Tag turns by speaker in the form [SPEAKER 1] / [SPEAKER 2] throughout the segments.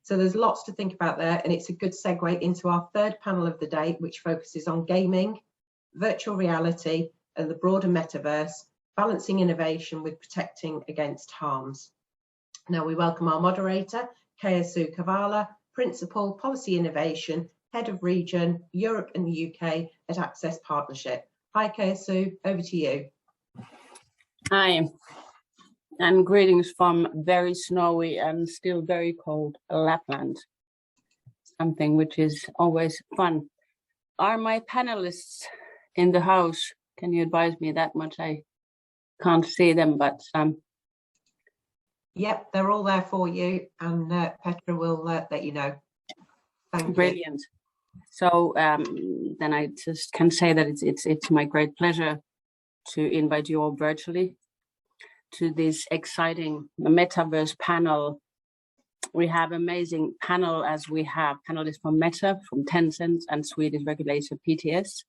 [SPEAKER 1] So there's lots to think about there, and it's a good segue into our third panel of the day, which focuses on gaming, virtual reality, and the broader metaverse, balancing innovation with protecting against harms. Now we welcome our moderator, Kayasu Kavala, Principal Policy Innovation, Head of Region, Europe and the UK at Access Partnership. Hi Kayasu, over to you.
[SPEAKER 2] Hi, and greetings from very snowy and still very cold Lapland, something which is always fun. Are my panelists in the house? Can you advise me that much? I can't see them, but
[SPEAKER 1] Yep, they're all there for you, and Petra will let you know. Thank
[SPEAKER 2] brilliant. You. So then I just can say that it's my great pleasure to invite you all virtually to this exciting metaverse panel. We have amazing panel, as we have panelists from Meta, from Tencent, and Swedish regulator PTS.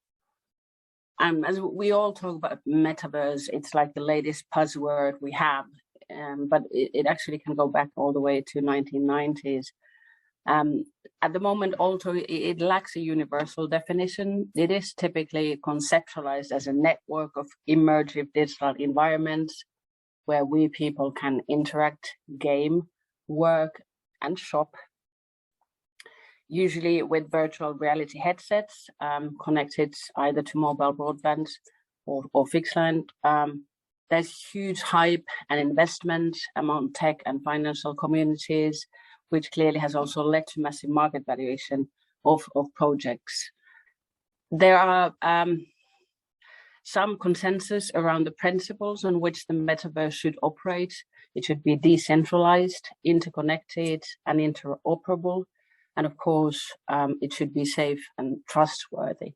[SPEAKER 2] As we all talk about metaverse, it's like the latest buzzword we have, but it actually can go back all the way to 1990s. At the moment, also, it lacks a universal definition. It is typically conceptualized as a network of immersive digital environments where we people can interact, game, work, and shop, usually with virtual reality headsets connected either to mobile broadband or fixed line. There's huge hype and investment among tech and financial communities, which clearly has also led to massive market valuation of projects. There are some consensus around the principles on which the metaverse should operate. It should be decentralized, interconnected, and interoperable. And of course, it should be safe and trustworthy.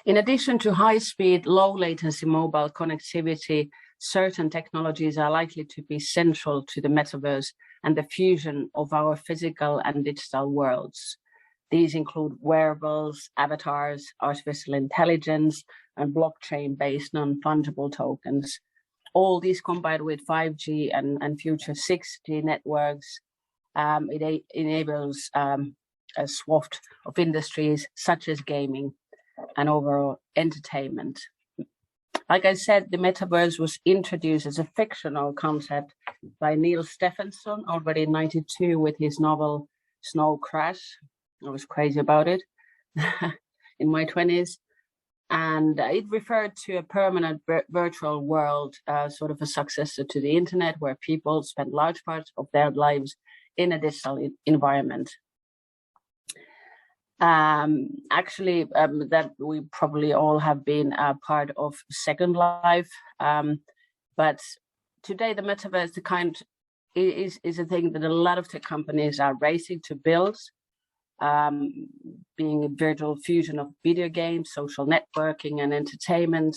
[SPEAKER 2] In addition to high-speed, low-latency mobile connectivity, certain technologies are likely to be central to the metaverse and the fusion of our physical and digital worlds. These include wearables, avatars, artificial intelligence, and blockchain-based non-fungible tokens. All these combined with 5G and future 6G networks, it enables a swath of industries such as gaming and overall entertainment. Like I said, the metaverse was introduced as a fictional concept by Neil Stephenson already in '92 with his novel Snow Crash. I was crazy about it in my 20s. And it referred to a permanent virtual world, sort of a successor to the internet, where people spend large parts of their lives in a digital environment. Actually, that we probably all have been a part of Second Life. But today, the metaverse is a thing that a lot of tech companies are racing to build. Being a virtual fusion of video games, social networking, and entertainment.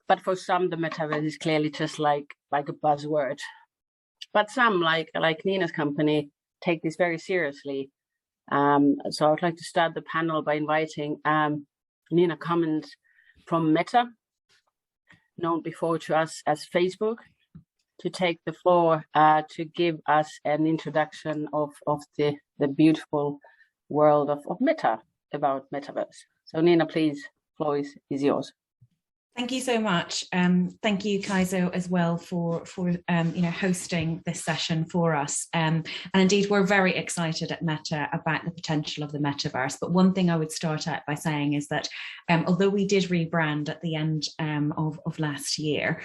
[SPEAKER 2] But for some, the metaverse is clearly just like a buzzword. But some, like Nina's company, take this very seriously. So I would like to start the panel by inviting Nina Cummins from Meta, known before to us as Facebook, to take the floor to give us an introduction of the beautiful world of Meta, about metaverse. So Nina, please, floor is yours.
[SPEAKER 3] Thank you so much. Thank you, Kaizo, as well for hosting this session for us. And indeed, we're very excited at Meta about the potential of the metaverse. But one thing I would start out by saying is that although we did rebrand at the end of last year,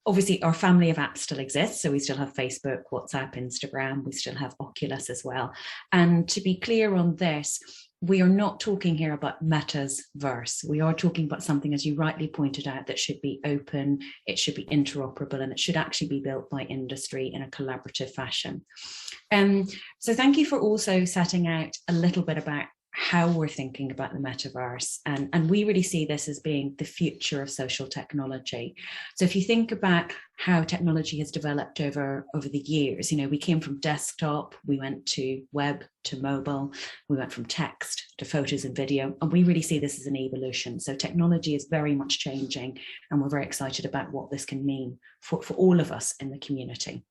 [SPEAKER 3] obviously, our family of apps still exists. So we still have Facebook, WhatsApp, Instagram. We still have Oculus as well. And to be clear on this, we are not talking here about Meta's verse. We are talking about something, as you rightly pointed out, that should be open, it should be interoperable, and it should actually be built by industry in a collaborative fashion. So thank you for also setting out a little bit about how we're thinking about the metaverse. And we really see this as being the future of social technology. So if you think about how technology has developed over the years, we came from desktop, we went to web, to mobile, we went from text to photos and video, and we really see this as an evolution. So technology is very much changing, and we're very excited about what this can mean for all of us in the community.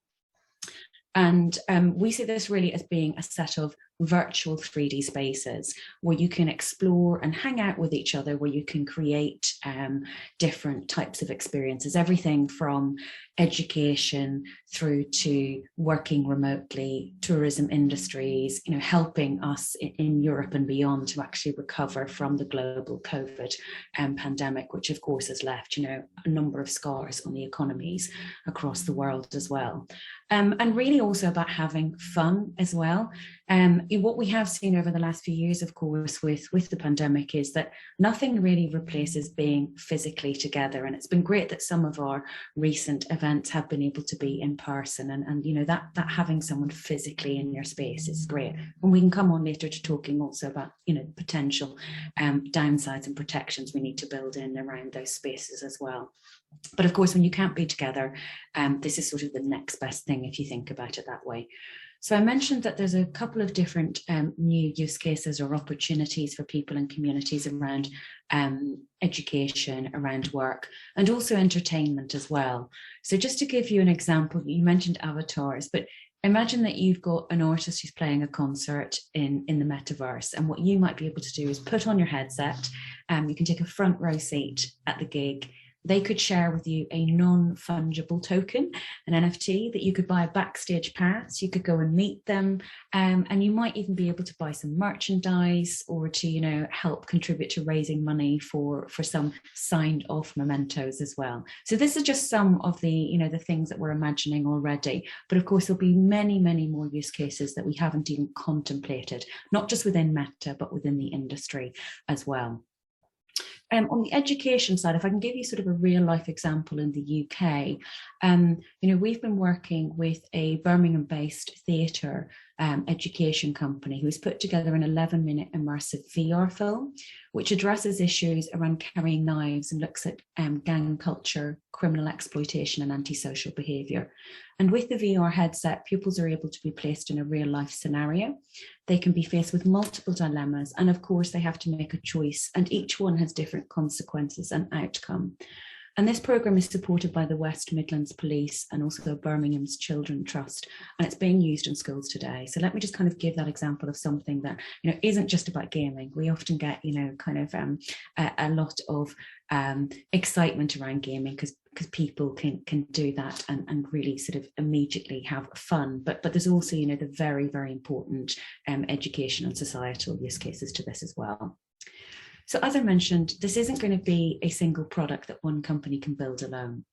[SPEAKER 3] And we see this really as being a set of virtual 3D spaces where you can explore and hang out with each other, where you can create different types of experiences, everything from education through to working remotely, tourism industries, helping us in Europe and beyond to actually recover from the global COVID pandemic, which of course has left, a number of scars on the economies across the world as well. And really also about having fun as well. What we have seen over the last few years, of course, with the pandemic is that nothing really replaces being physically together. And it's been great that some of our recent events have been able to be in person, and that having someone physically in your space is great. And we can come on later to talking also about, potential downsides and protections we need to build in around those spaces as well. But of course, when you can't be together, this is sort of the next best thing if you think about it that way. So I mentioned that there's a couple of different new use cases or opportunities for people and communities around education, around work, and also entertainment as well. So just to give you an example, you mentioned avatars, but imagine that you've got an artist who's playing a concert in the metaverse, and what you might be able to do is put on your headset, you can take a front row seat at the gig. They could share with you a non-fungible token, an NFT, that you could buy a backstage pass, you could go and meet them, and you might even be able to buy some merchandise or to, help contribute to raising money for some signed off mementos as well. So this is just some of the, the things that we're imagining already. But of course, there'll be many, many more use cases that we haven't even contemplated, not just within Meta, but within the industry as well. On the education side, if I can give you sort of a real life example in the UK, we've been working with a Birmingham-based theatre education company who's put together an 11-minute immersive VR film, which addresses issues around carrying knives and looks at gang culture, criminal exploitation and antisocial behaviour. And with the VR headset, pupils are able to be placed in a real life scenario. They can be faced with multiple dilemmas, and of course they have to make a choice, and each one has different consequences and outcome. And this programme is supported by the West Midlands Police and also Birmingham's Children Trust, and it's being used in schools today. So let me just kind of give that example of something that isn't just about gaming. We often get a lot of excitement around gaming because people can do that and really sort of immediately have fun. But there's also the very, very important education and societal use cases to this as well. So as I mentioned, this isn't going to be a single product that one company can build alone.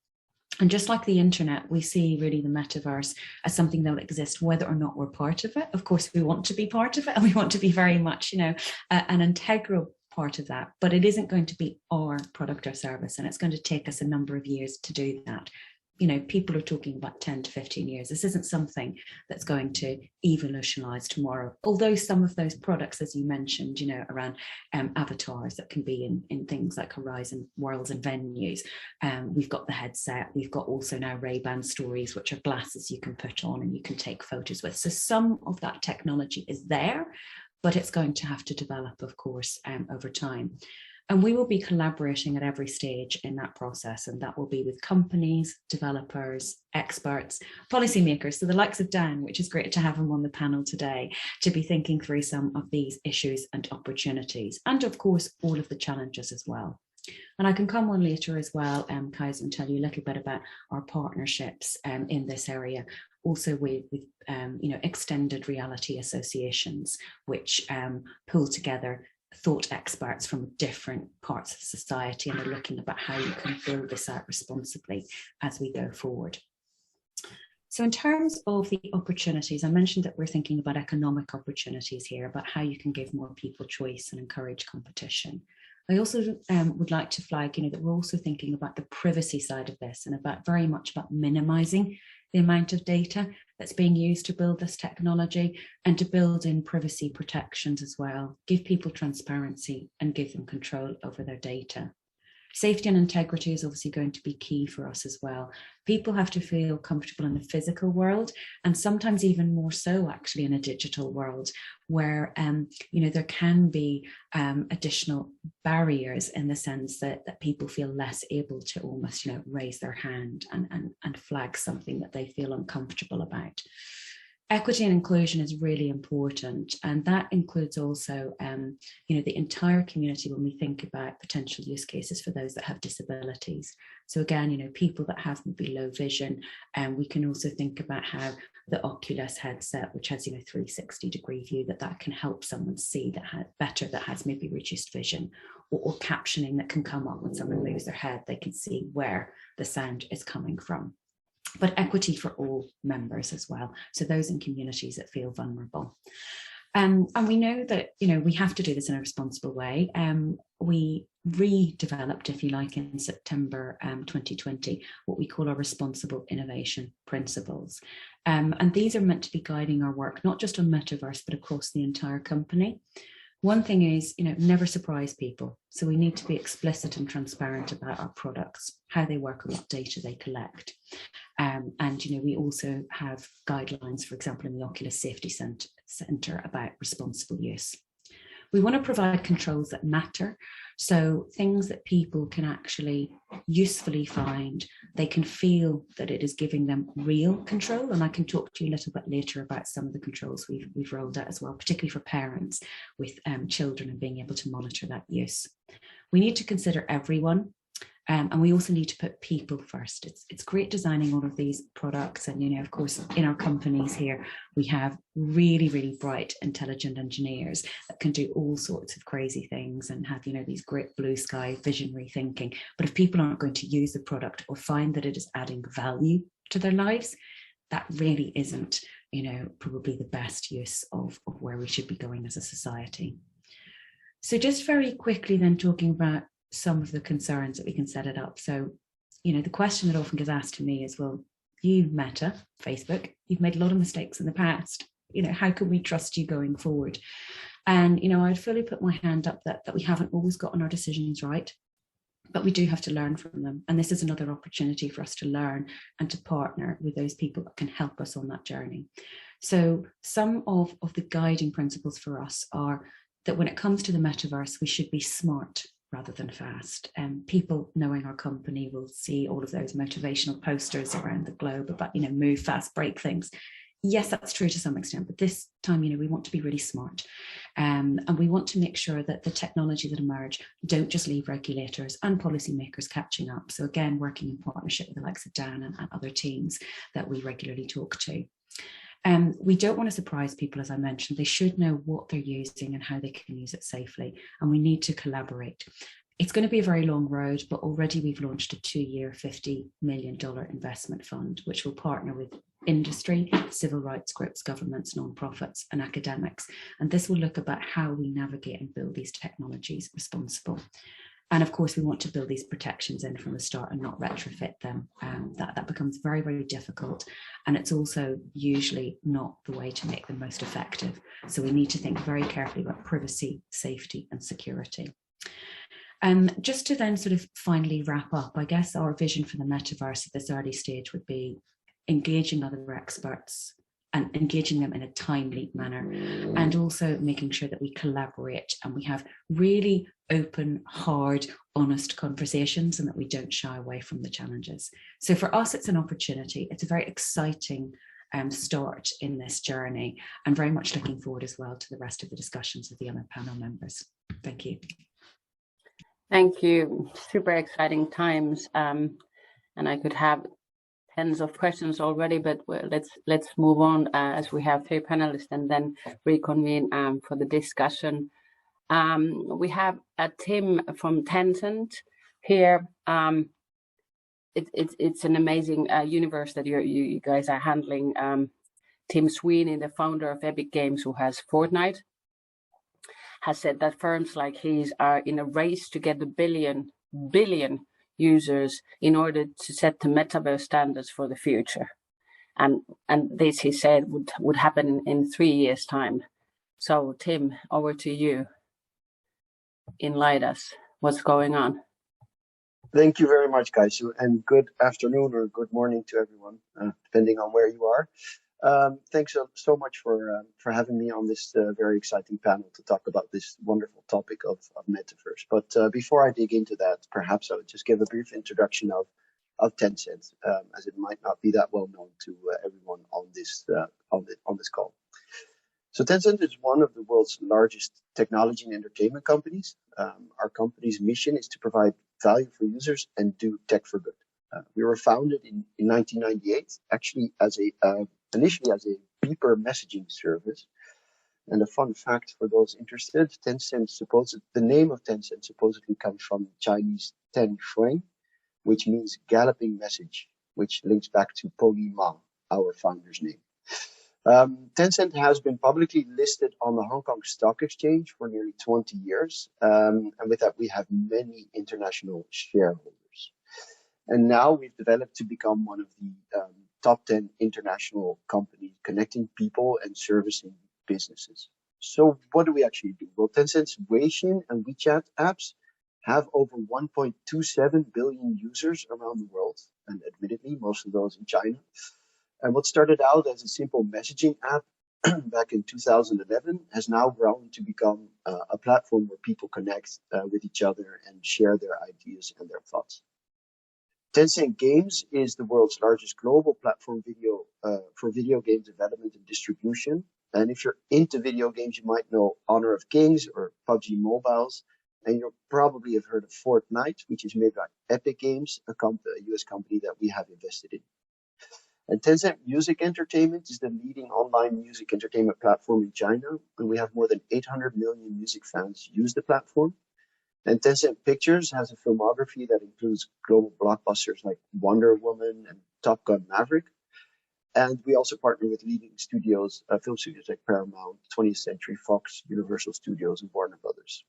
[SPEAKER 3] And just like the internet, we see really the metaverse as something that will exist whether or not we're part of it. Of course, we want to be part of it, and we want to be very much, an integral part of that, but it isn't going to be our product or service, and it's going to take us a number of years to do that. People are talking about 10 to 15 years. This isn't something that's going to evolutionize tomorrow. Although some of those products, as you mentioned, around avatars that can be in things like Horizon Worlds and venues. We've got the headset. We've got also now Ray-Ban Stories, which are glasses you can put on and you can take photos with. So some of that technology is there, but it's going to have to develop, of course, over time. And we will be collaborating at every stage in that process, and that will be with companies, developers, experts, policymakers, so the likes of Dan, which is great to have him on the panel today, to be thinking through some of these issues and opportunities, and of course, all of the challenges as well. And I can come on later as well, Kaiser, and tell you a little bit about our partnerships in this area, also with extended reality associations, which pull together thought experts from different parts of society, and are looking about how you can build this out responsibly as we go forward. So in terms of the opportunities, I mentioned that we're thinking about economic opportunities here, about how you can give more people choice and encourage competition. I also would like to flag, that we're also thinking about the privacy side of this, and very much about minimizing the amount of data that's being used to build this technology, and to build in privacy protections as well, give people transparency and give them control over their data. Safety and integrity is obviously going to be key for us as well. People have to feel comfortable in the physical world, and sometimes even more so actually in a digital world, where there can be additional barriers in the sense that people feel less able to almost raise their hand and flag something that they feel uncomfortable about. Equity and inclusion is really important, and that includes also the entire community when we think about potential use cases for those that have disabilities. So again, people that have maybe low vision, and we can also think about how the Oculus headset, which has 360-degree view, that can help someone see that has maybe reduced vision, or captioning that can come up when someone moves their head, they can see where the sound is coming from. But equity for all members as well, so those in communities that feel vulnerable. And we know that we have to do this in a responsible way. We redeveloped, if you like, in September 2020, what we call our responsible innovation principles. And these are meant to be guiding our work, not just on metaverse, but across the entire company. One thing is, never surprise people. So we need to be explicit and transparent about our products, how they work, and what data they collect. And we also have guidelines, for example, in the Oculus Safety Centre about responsible use. We want to provide controls that matter, so things that people can actually usefully find, they can feel that it is giving them real control. And I can talk to you a little bit later about some of the controls we've rolled out as well, particularly for parents with children and being able to monitor that use. We need to consider everyone. And we also need to put people first. It's great designing all of these products. And, of course, in our companies here, we have really, really bright, intelligent engineers that can do all sorts of crazy things and have, these great blue sky visionary thinking. But if people aren't going to use the product or find that it is adding value to their lives, that really isn't, probably the best use of where we should be going as a society. So just very quickly then talking about some of the concerns that we can set it up. So, the question that often gets asked to me is, well, you Meta, Facebook, you've made a lot of mistakes in the past. How can we trust you going forward? And, I'd fully put my hand up that we haven't always gotten our decisions right, but we do have to learn from them. And this is another opportunity for us to learn and to partner with those people that can help us on that journey. So some of the guiding principles for us are that when it comes to the metaverse, we should be smart rather than fast. People knowing our company will see all of those motivational posters around the globe about, move fast, break things. Yes, that's true to some extent, but this time, we want to be really smart. And we want to make sure that the technology that emerge don't just leave regulators and policymakers catching up. So again, working in partnership with the likes of Dan and other teams that we regularly talk to. We don't want to surprise people, as I mentioned. They should know what they're using and how they can use it safely, and we need to collaborate. It's going to be a very long road, but already we've launched a 2-year, $50 million investment fund, which will partner with industry, civil rights groups, governments, non-profits, and academics. And this will look about how we navigate and build these technologies responsible. And of course, we want to build these protections in from the start and not retrofit them. That becomes very, very difficult. And it's also usually not the way to make them most effective. So we need to think very carefully about privacy, safety, and security. Just to then sort of finally wrap up, I guess our vision for the metaverse at this early stage would be engaging other experts and engaging them in a timely manner, and also making sure that we collaborate and we have really open, hard, honest conversations, and that we don't shy away from the challenges. So for us, it's an opportunity. It's a very exciting start in this journey, and very much looking forward as well to the rest of the discussions with the other panel members. Thank you.
[SPEAKER 2] Thank you. Super exciting times. And I could have tens of questions already, but let's move on as we have 3 panelists and then reconvene for the discussion. We have Tim from Tencent here. It's an amazing universe that you guys are handling. Tim Sweeney, the founder of Epic Games, who has Fortnite, has said that firms like his are in a race to get a billion users in order to set the metaverse standards for the future. And this, he said, would happen in 3 years' time. So Tim, over to you. Enlighten us. What's going on?
[SPEAKER 4] Thank you very much, Kaisu, and good afternoon or good morning to everyone, depending on where you are. Thanks so much for having me on this very exciting panel to talk about this wonderful topic of metaverse. But before I dig into that, perhaps I would just give a brief introduction of Tencent, as it might not be that well known to everyone on this call. So Tencent is one of the world's largest technology and entertainment companies. Our company's mission is to provide value for users and do tech for good. We were founded in 1998, actually initially as a beeper messaging service. And a fun fact for those interested, the name of Tencent supposedly comes from Chinese Ten Shuang, which means galloping message, which links back to Pony Ma, our founder's name. Tencent has been publicly listed on the Hong Kong Stock Exchange for nearly 20 years. And with that, we have many international shareholders. And now we've developed to become one of the top 10 international companies connecting people and servicing businesses. So what do we actually do? Well, Tencent's Weixin and WeChat apps have over 1.27 billion users around the world, and admittedly, most of those in China. And what started out as a simple messaging app back in 2011 has now grown to become a platform where people connect with each other and share their ideas and their thoughts. Tencent Games is the world's largest global platform for video game development and distribution. And if you're into video games, you might know Honor of Kings or PUBG Mobiles. And you'll probably have heard of Fortnite, which is made by Epic Games, a US company that we have invested in. And Tencent Music Entertainment is the leading online music entertainment platform in China, and we have more than 800 million music fans use the platform. And Tencent Pictures has a filmography that includes global blockbusters like Wonder Woman and Top Gun Maverick. And we also partner with leading studios, film studios like Paramount, 20th Century Fox, Universal Studios, and Warner Brothers.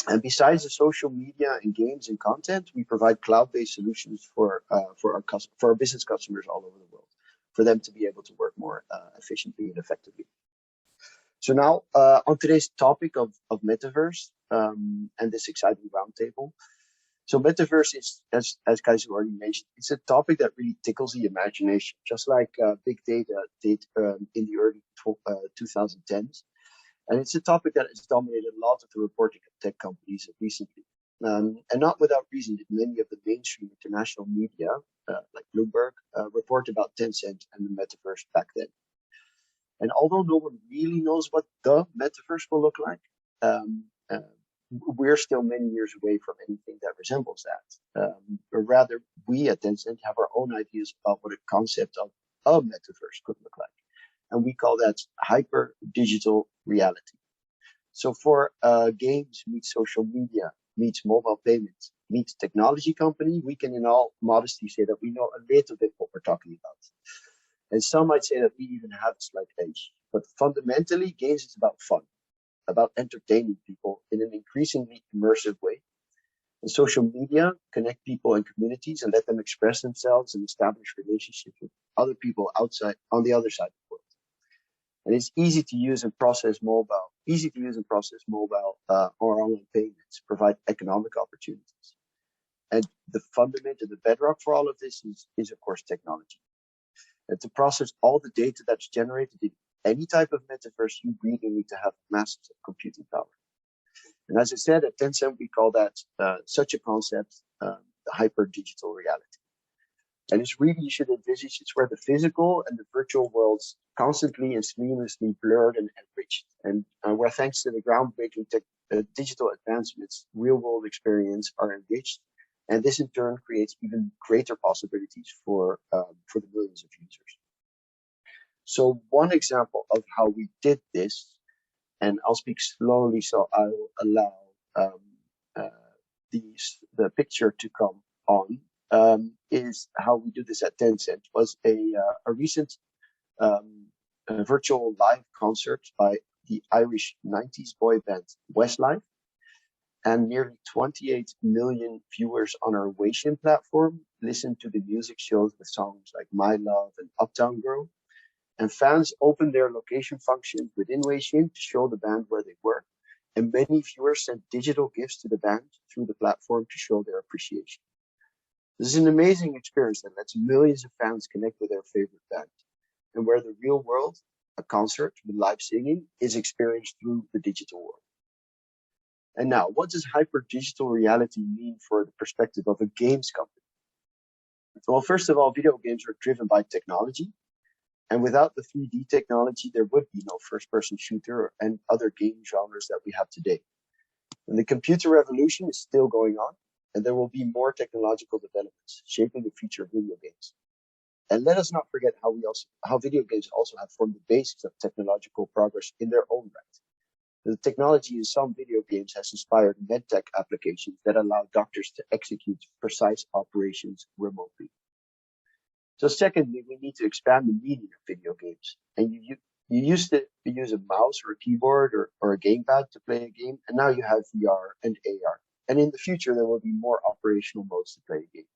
[SPEAKER 4] And besides the social media and games and content, we provide cloud-based solutions for our business customers all over the world, for them to be able to work more efficiently and effectively. So now on today's topic of metaverse and this exciting roundtable. So metaverse is, as Kaisu already mentioned, it's a topic that really tickles the imagination, just like big data did in the early 2010s. And it's a topic that has dominated a lot of the reporting of tech companies recently. And not without reason did many of the mainstream international media, like Bloomberg, report about Tencent and the metaverse back then. And although no one really knows what the metaverse will look like, we're still many years away from anything that resembles that. Or rather, we at Tencent have our own ideas about what a concept of a metaverse could look like. And we call that hyper digital reality. So for games meets social media, meets mobile payments, meets technology company, we can in all modesty say that we know a little bit what we're talking about. And some might say that we even have a slight edge. But fundamentally, games is about fun, about entertaining people in an increasingly immersive way. And social media connect people and communities and let them express themselves and establish relationships with other people on the other side of the world. And it's easy to use and process mobile or online payments, provide economic opportunities. And the fundament and the bedrock for all of this is of course, technology. And to process all the data that's generated in any type of metaverse, you really need to have massive computing power. And as I said, at Tencent, we call that such a concept, the hyper digital reality. And it's really, you should envisage, it's where the physical and the virtual worlds constantly and seamlessly blurred and enriched. And where thanks to the groundbreaking digital advancements, real world experience are enriched. And this in turn creates even greater possibilities for the millions of users. So one example of how we did this, and I'll speak slowly so I will allow the picture to come on, is how we do this at Tencent, was a recent virtual live concert by the Irish 90s boy band Westlife, and nearly 28 million viewers on our Weixin platform listened to the music shows with songs like My Love and Uptown Girl. And fans opened their location functions within Weixin to show the band where they were. and many viewers sent digital gifts to the band through the platform to show their appreciation. This is an amazing experience that lets millions of fans connect with their favorite band, and where the real world, a concert with live singing, is experienced through the digital world. And now, what does hyper digital reality mean for the perspective of a games company? Well, first of all, video games are driven by technology, and without the 3D technology, there would be no first-person shooter and other game genres that we have today. And the computer revolution is still going on, and there will be more technological developments shaping the future of video games. And let us not forget how video games also have formed the basis of technological progress in their own right. The technology in some video games has inspired medtech applications that allow doctors to execute precise operations remotely. So secondly, we need to expand the meaning of video games. And you used to use a mouse or a keyboard or a gamepad to play a game, and now you have VR and AR. And in the future, there will be more operational modes to play a game.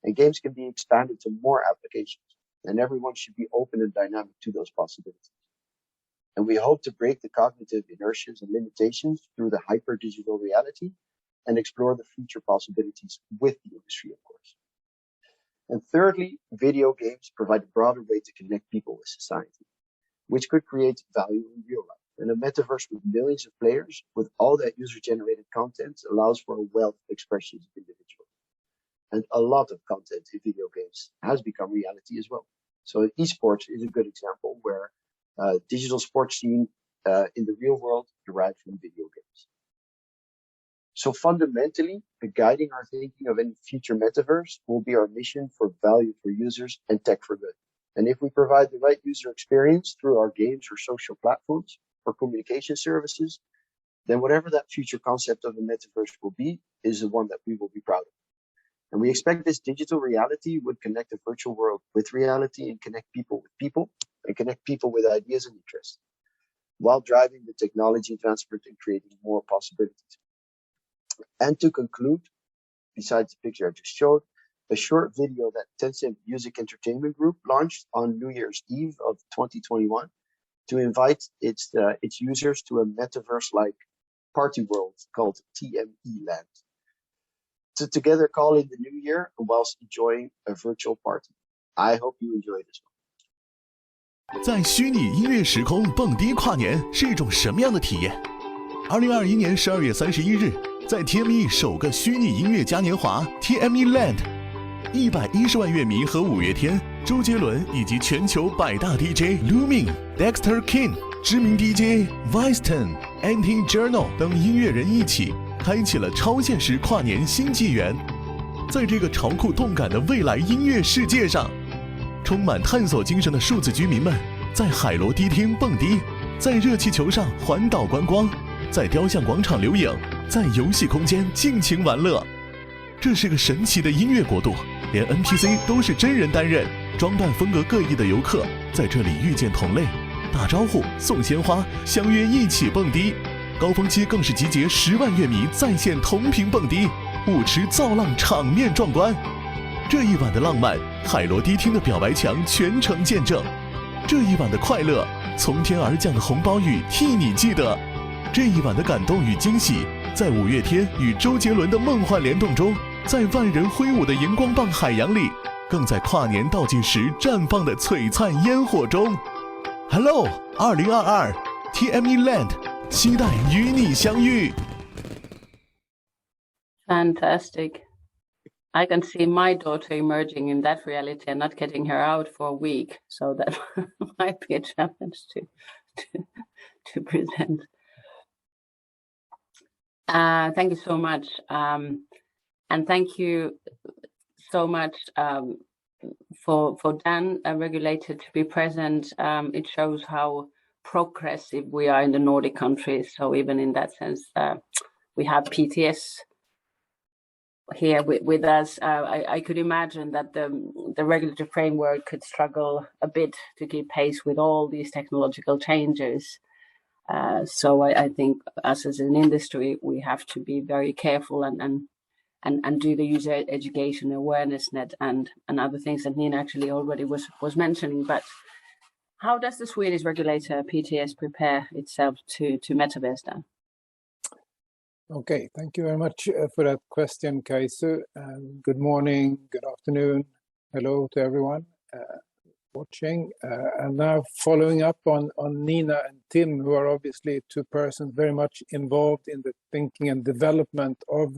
[SPEAKER 4] And games can be expanded to more applications, and everyone should be open and dynamic to those possibilities. And we hope to break the cognitive inertias and limitations through the hyper-digital reality and explore the future possibilities with the industry, of course. And thirdly, video games provide a broader way to connect people with society, which could create value in real life. And a metaverse with millions of players, with all that user-generated content, allows for a wealth of expressions of individuals. And a lot of content in video games has become reality as well. So esports is a good example where digital sports scene in the real world derived from video games. So fundamentally, guiding our thinking of any future metaverse will be our mission for value for users and tech for good. And if we provide the right user experience through our games or social platforms or communication services, then whatever that future concept of a metaverse will be is the one that we will be proud of. And we expect this digital reality would connect the virtual world with reality and connect people with people and connect people with ideas and interests, while driving the technology advancement and creating more possibilities. And to conclude, besides the picture I just showed, a short video that Tencent Music Entertainment Group launched on New Year's Eve of 2021 to invite its users to a metaverse-like party world called TME Land, to together call in the new year whilst enjoying a virtual party. I hope you enjoy this one.
[SPEAKER 5] 在虚拟音乐时空蹦迪跨年是一种什么样的体验？2021年12月31日，在 TME 首个虚拟音乐嘉年华 TME Land，110万乐迷和五月天、周杰伦以及全球百大 DJ、Lumin、Dexter King、知名 DJ、Vicetone、Anti Journal 等音乐人一起，开启了超现实跨年新纪元。在这个潮酷动感的未来音乐世界上，充满探索精神的数字居民们在海螺迪厅蹦迪，在热气球上环岛观光，在雕像广场留影，在游戏空间尽情玩乐。这是个神奇的音乐国度，连 NPC 都是真人担任，装扮风格各异的游客在这里遇见同类，打招呼、送鲜花，相约一起蹦迪。高峰期更是集结10万乐迷在线同屏蹦迪，舞池造浪，场面壮观。这一晚的浪漫，海螺迪厅的表白墙全程见证；这一晚的快乐，从天而降的红包雨替你记得；这一晚的感动与惊喜，在五月天与周杰伦的梦幻联动中，在万人挥舞的荧光棒海洋里，更在跨年倒计时绽放的璀璨烟火中。Hello， 2022 TME Land， 期待与你相遇。
[SPEAKER 2] Fantastic. I can see my daughter emerging in that reality and not getting her out for a week. So that might be a challenge to present. Thank you so much. And thank you so much for Dan, a regulator, to be present. It shows how progressive we are in the Nordic countries. So even in that sense, we have PTS here with us. I could imagine that the regulatory framework could struggle a bit to keep pace with all these technological changes. So I think us as an industry, we have to be very careful and do the user education awareness net and other things that Nina actually already was mentioning. But how does the Swedish regulator PTS prepare itself to metaverse then?
[SPEAKER 6] Okay, thank you very much for that question, Kaisu. Good morning, good afternoon, hello to everyone watching. And now following up on Nina and Tim, who are obviously two persons very much involved in the thinking and development of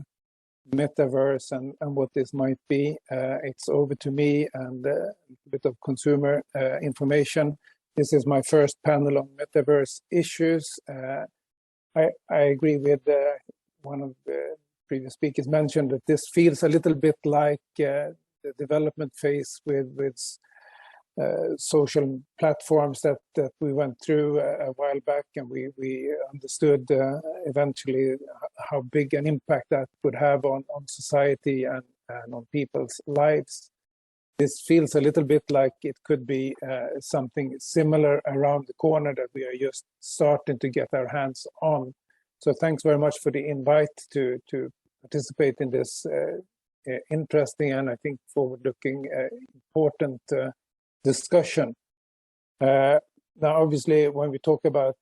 [SPEAKER 6] metaverse and what this might be. It's over to me and a bit of consumer information. This is my first panel on metaverse issues. I agree with one of the previous speakers mentioned that this feels a little bit like the development phase with social platforms that we went through a while back, and we understood eventually how big an impact that would have on society and on people's lives. This feels a little bit like it could be something similar around the corner that we are just starting to get our hands on. So thanks very much for the invite to participate in this interesting and I think forward-looking important discussion. Now, obviously, when we talk about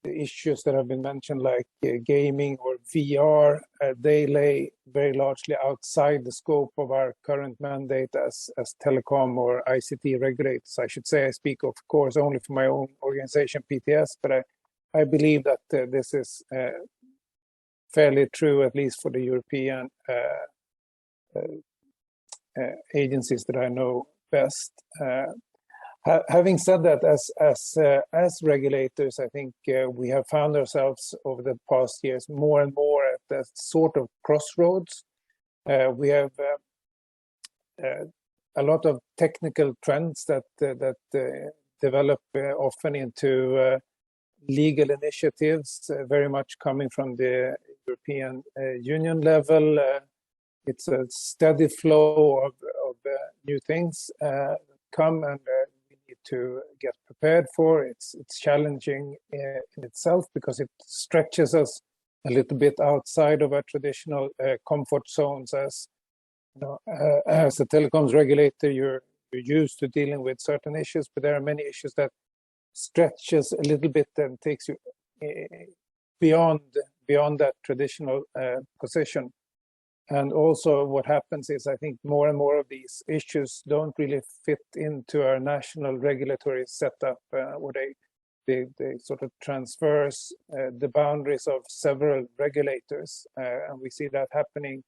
[SPEAKER 6] the issues that have been mentioned, like gaming or VR, they lay very largely outside the scope of our current mandate as telecom or ICT regulators. I should say I speak, of course, only for my own organization, PTS, but I believe that this is fairly true, at least for the European agencies that I know best. Having said that, as regulators, I think we have found ourselves over the past years more and more at a sort of crossroads. We have a lot of technical trends that develop often into legal initiatives, very much coming from the European Union level. It's a steady flow of new things come, and we need to get prepared for. It's challenging in itself because it stretches us a little bit outside of our traditional comfort zones. As you know, as a telecoms regulator, you're used to dealing with certain issues, but there are many issues that stretches a little bit and takes you beyond that traditional position. And also what happens is, I think more and more of these issues don't really fit into our national regulatory setup, where they sort of transverse the boundaries of several regulators. And we see that happening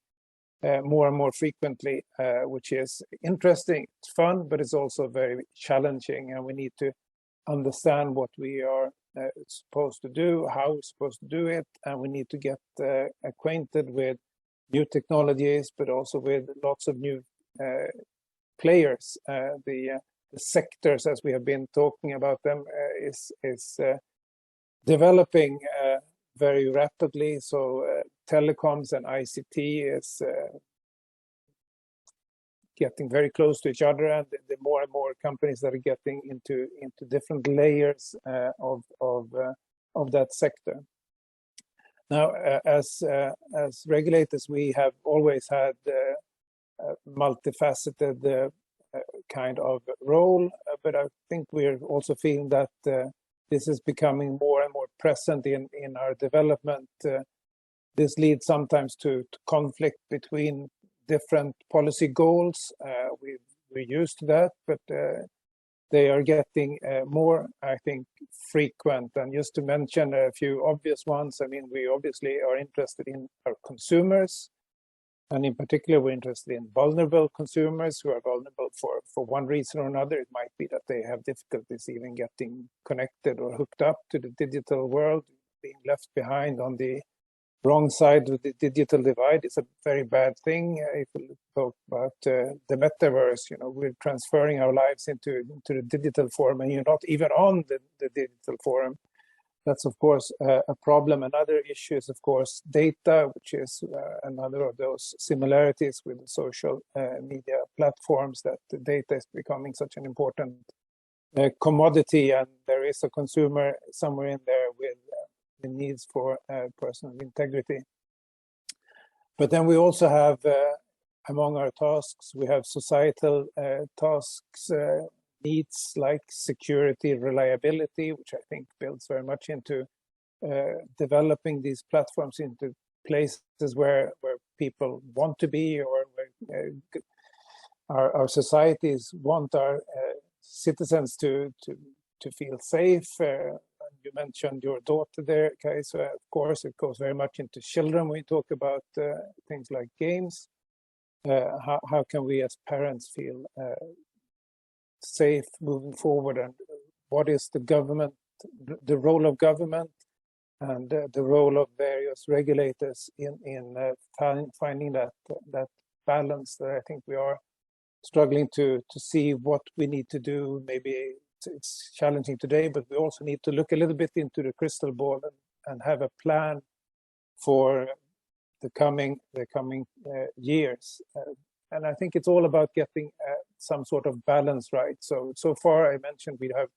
[SPEAKER 6] more and more frequently, which is interesting, it's fun, but it's also very challenging. And we need to understand what we are supposed to do, how we're supposed to do it, and we need to get acquainted with new technologies, but also with lots of new players. The sectors, as we have been talking about them, is developing very rapidly. So telecoms and ICT is getting very close to each other, and the more and more companies that are getting into different layers of that sector. Now, as regulators, we have always had a multifaceted kind of role, but I think we're also feeling that this is becoming more and more present in our development. This leads sometimes to conflict between different policy goals. We're used to that, but they are getting more, I think, frequent. And just to mention a few obvious ones, I mean, we obviously are interested in our consumers. And in particular, we're interested in vulnerable consumers who are vulnerable for one reason or another. It might be that they have difficulties even getting connected or hooked up to the digital world. Being left behind on the wrong side of the digital divide is a very bad thing. If we talk about the metaverse, you know, we're transferring our lives into the digital form, and you're not even on the digital forum. That's, of course, a problem. Another issue is, of course, data, which is another of those similarities with the social media platforms, that the data is becoming such an important commodity, and there is a consumer somewhere in there with the needs for personal integrity. But then we also have, among our tasks, we have societal tasks, needs like security, reliability, which I think builds very much into developing these platforms into places where people want to be, or where our societies want our citizens to feel safe. You mentioned your daughter there, Kai, so of course it goes very much into children when we talk about things like games. How can we as parents feel safe moving forward, and what is the role of government and the role of various regulators in finding that balance that I think we are struggling to see what we need to do. Maybe it's challenging today, but we also need to look a little bit into the crystal ball and have a plan for the coming years. And I think it's all about getting some sort of balance right. So far I mentioned we have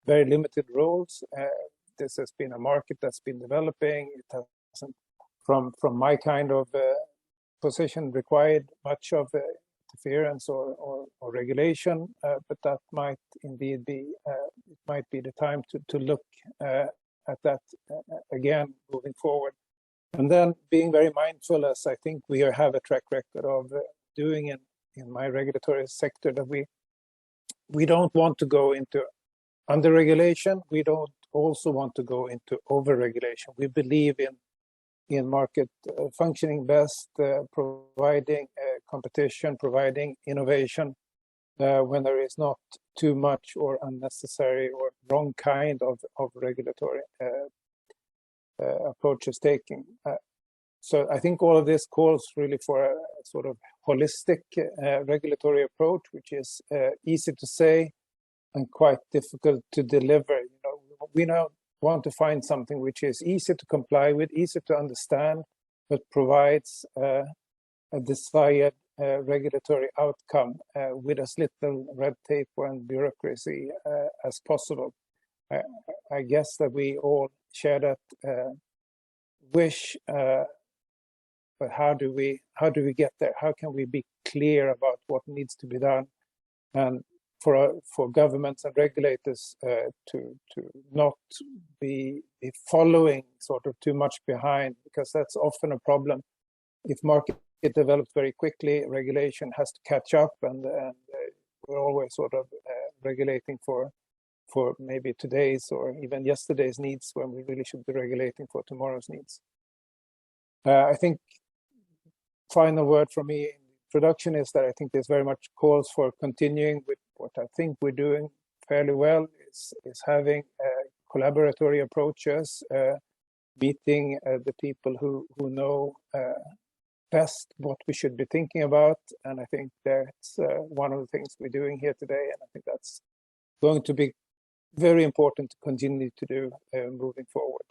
[SPEAKER 6] very limited roles. This has been a market that's been developing. It hasn't, from my kind of position, required much of interference or regulation, but that might indeed be it might be the time to look at that again moving forward. And then being very mindful, as I think we have a track record of doing in my regulatory sector, that we don't want to go into under-regulation. We don't also want to go into over-regulation. We believe in market functioning best, providing competition, providing innovation when there is not too much or unnecessary or wrong kind of regulatory approaches taking. So I think all of this calls really for a sort of holistic regulatory approach, which is easy to say and quite difficult to deliver. You know, we now want to find something which is easy to comply with, easy to understand, but provides a desired regulatory outcome with as little red tape and bureaucracy as possible. I guess that we all share that wish, but how do we get there? How can we be clear about what needs to be done, and for governments and regulators to not be following sort of too much behind, because that's often a problem. If market develops very quickly, regulation has to catch up, and we're always sort of regulating for maybe today's or even yesterday's needs, when we really should be regulating for tomorrow's needs. I think final word from me in introduction is that I think there's very much calls for continuing with what I think we're doing fairly well, is having collaboratory approaches, meeting the people who know best what we should be thinking about. And I think that's one of the things we're doing here today, and I think that's going to be very important to continue to do moving forward.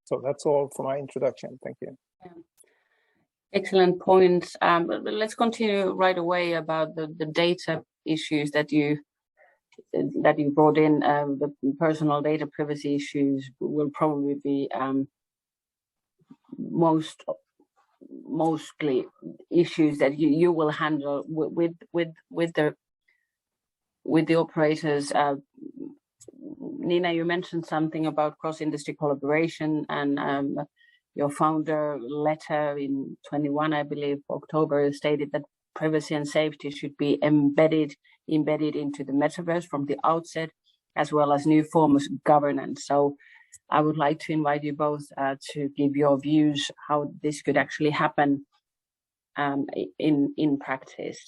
[SPEAKER 6] So that's all for my introduction. Thank you.
[SPEAKER 2] Excellent points. Let's continue right away about the data issues that you brought in. The personal data privacy issues will probably be mostly issues that you will handle with the operators. Nina, you mentioned something about cross-industry collaboration, and your founder letter in 21, I believe, October, stated that privacy and safety should be embedded into the metaverse from the outset, as well as new forms of governance. So I would like to invite you both to give your views how this could actually happen in practice.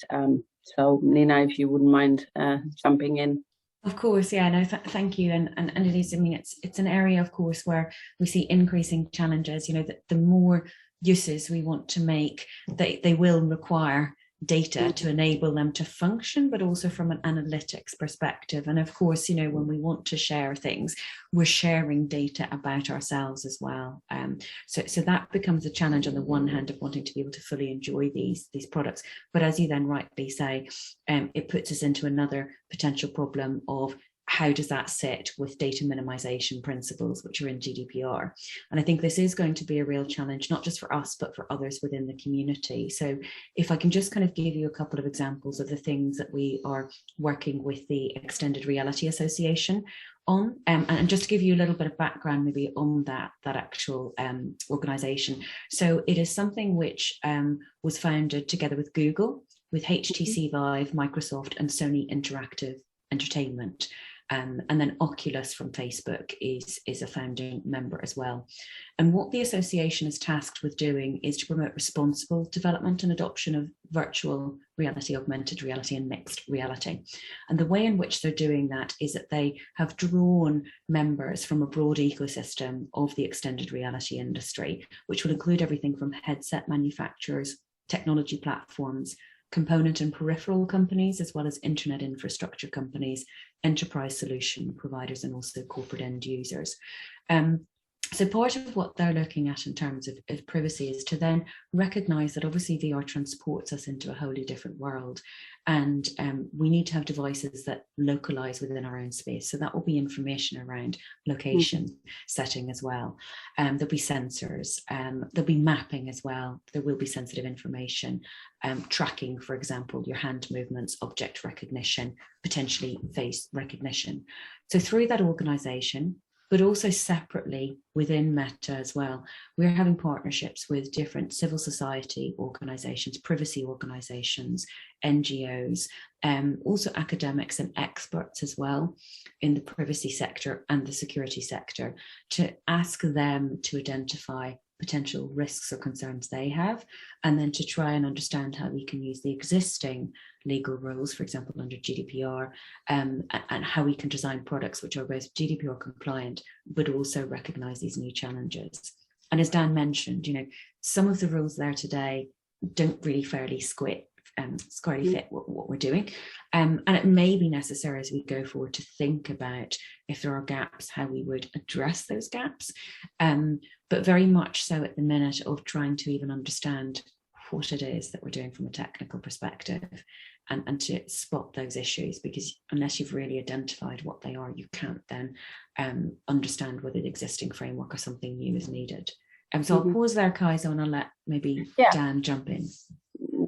[SPEAKER 2] So Nina, if you wouldn't mind jumping in.
[SPEAKER 3] Of course, yeah, no, thank you. And it is, I mean, it's an area, of course, where we see increasing challenges. You know, that the more uses we want to make, they will require data to enable them to function, but also from an analytics perspective. And of course, you know, when we want to share things, we're sharing data about ourselves as well. So that becomes a challenge on the one hand of wanting to be able to fully enjoy these products. But as you then rightly say, it puts us into another potential problem of how does that sit with data minimization principles, which are in GDPR? And I think this is going to be a real challenge, not just for us, but for others within the community. So if I can just kind of give you a couple of examples of the things that we are working with the Extended Reality Association on. And just to give you a little bit of background maybe on that actual organization. So it is something which was founded together with Google, with HTC Vive, Microsoft, and Sony Interactive Entertainment. And then Oculus from Facebook is a founding member as well. And what the association is tasked with doing is to promote responsible development and adoption of virtual reality, augmented reality, and mixed reality. And the way in which they're doing that is that they have drawn members from a broad ecosystem of the extended reality industry, which will include everything from headset manufacturers, technology platforms, component and peripheral companies, as well as internet infrastructure companies, enterprise solution providers, and also corporate end users. So part of what they're looking at in terms of privacy is to then recognize that obviously VR transports us into a wholly different world, and we need to have devices that localize within our own space. So that will be information around location setting as well. There'll be sensors, there'll be mapping as well. There will be sensitive information, tracking, for example, your hand movements, object recognition, potentially face recognition. So through that organization, but also separately within Meta as well, we're having partnerships with different civil society organizations, privacy organizations, NGOs, also academics and experts as well in the privacy sector and the security sector, to ask them to identify potential risks or concerns they have, and then to try and understand how we can use the existing legal rules, for example, under GDPR, and how we can design products which are both GDPR compliant, but also recognize these new challenges. And as Dan mentioned, you know, some of the rules there today don't really fairly squarely fit what we're doing. And it may be necessary as we go forward to think about, if there are gaps, how we would address those gaps. But very much so at the minute of trying to even understand what it is that we're doing from a technical perspective, and to spot those issues, because unless you've really identified what they are, you can't then understand whether the existing framework or something new is needed. So I'll pause there, Kaizo, and I'll let maybe Dan jump in.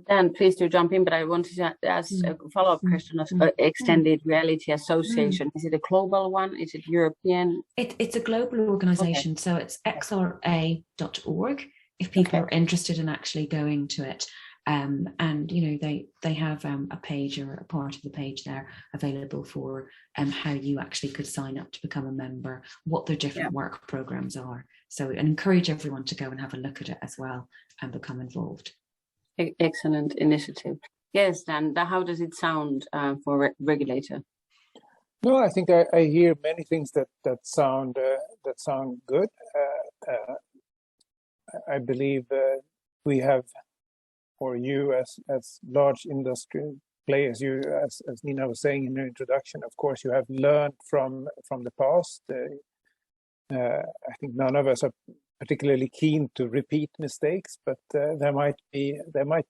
[SPEAKER 2] Dan, please do jump in, but I wanted to ask a follow-up question of Extended Reality Association. Is it a global one? Is it European?
[SPEAKER 3] It's a global organization, so it's xra.org if people are interested in actually going to it. And you know, they have a page, or a part of the page there available for how you actually could sign up to become a member, what their different work programs are. So I encourage everyone to go and have a look at it as well and become involved.
[SPEAKER 2] Excellent initiative. Yes, Dan, how does it sound for a regulator?
[SPEAKER 6] No, I think I hear many things that sound good. I believe we have, or you as large industry players, you as Nina was saying in her introduction, of course, you have learned from the past. I think none of us are particularly keen to repeat mistakes, but there might be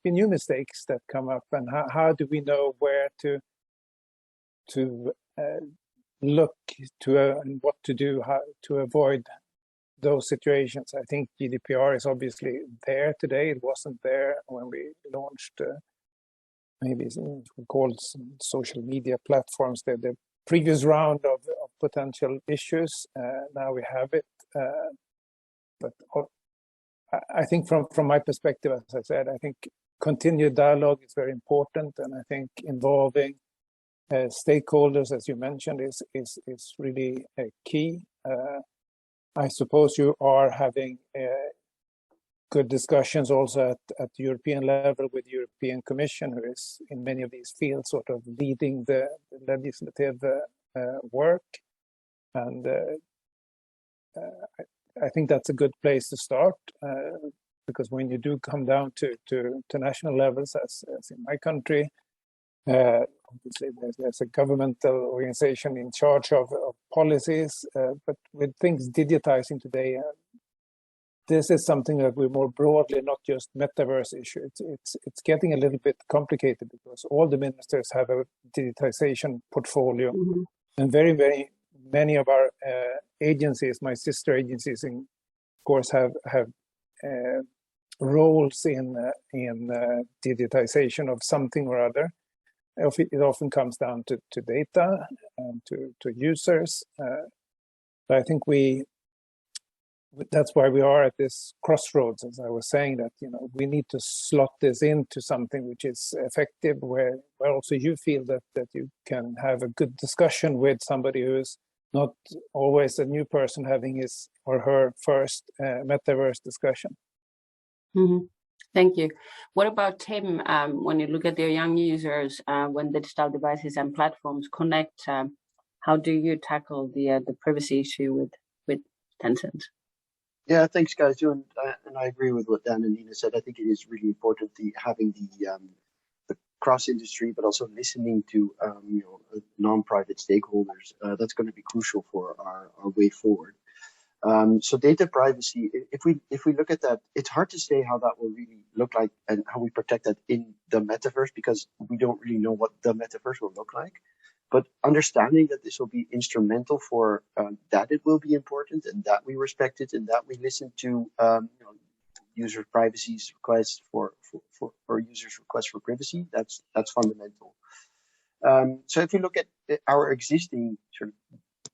[SPEAKER 6] new mistakes that come up, and how do we know where to look to and what to do, how to avoid those situations. I think GDPR is obviously there today. It wasn't there when we launched maybe called social media platforms, the previous round of potential issues. Now we have it. But I think from my perspective, as I said, I think continued dialogue is very important, and I think involving stakeholders, as you mentioned, is really a key. I suppose you are having good discussions also at the European level with the European Commission, who is in many of these fields sort of leading the legislative work, and I think that's a good place to start, because when you do come down to national levels, as in my country, obviously there's a governmental organization in charge of policies, but with things digitizing today, this is something that we're more broadly, not just metaverse issue. It's getting a little bit complicated, because all the ministers have a digitization portfolio, and very, very many of our agencies, my sister agencies, of course, have roles in digitization of something or other. it often comes down to data and to users. But I think that's why we are at this crossroads, as I was saying, that we need to slot this into something which is effective, where also you feel that you can have a good discussion with somebody who is not always a new person having his or her first metaverse discussion.
[SPEAKER 2] Mm-hmm. Thank you. What about Tim? When you look at their young users, when digital devices and platforms connect, how do you tackle the privacy issue with Tencent?
[SPEAKER 4] Yeah, thanks, guys. And I agree with what Dan and Nina said. I think it is really important having the cross-industry, but also listening to non-private stakeholders. That's going to be crucial for our way forward. So data privacy, if we look at that, it's hard to say how that will really look like and how we protect that in the metaverse, because we don't really know what the metaverse will look like. But understanding that this will be instrumental for that, it will be important, and that we respect it, and that we listen to user privacy requests for users' requests for privacy. That's fundamental. So if you look at our existing sort of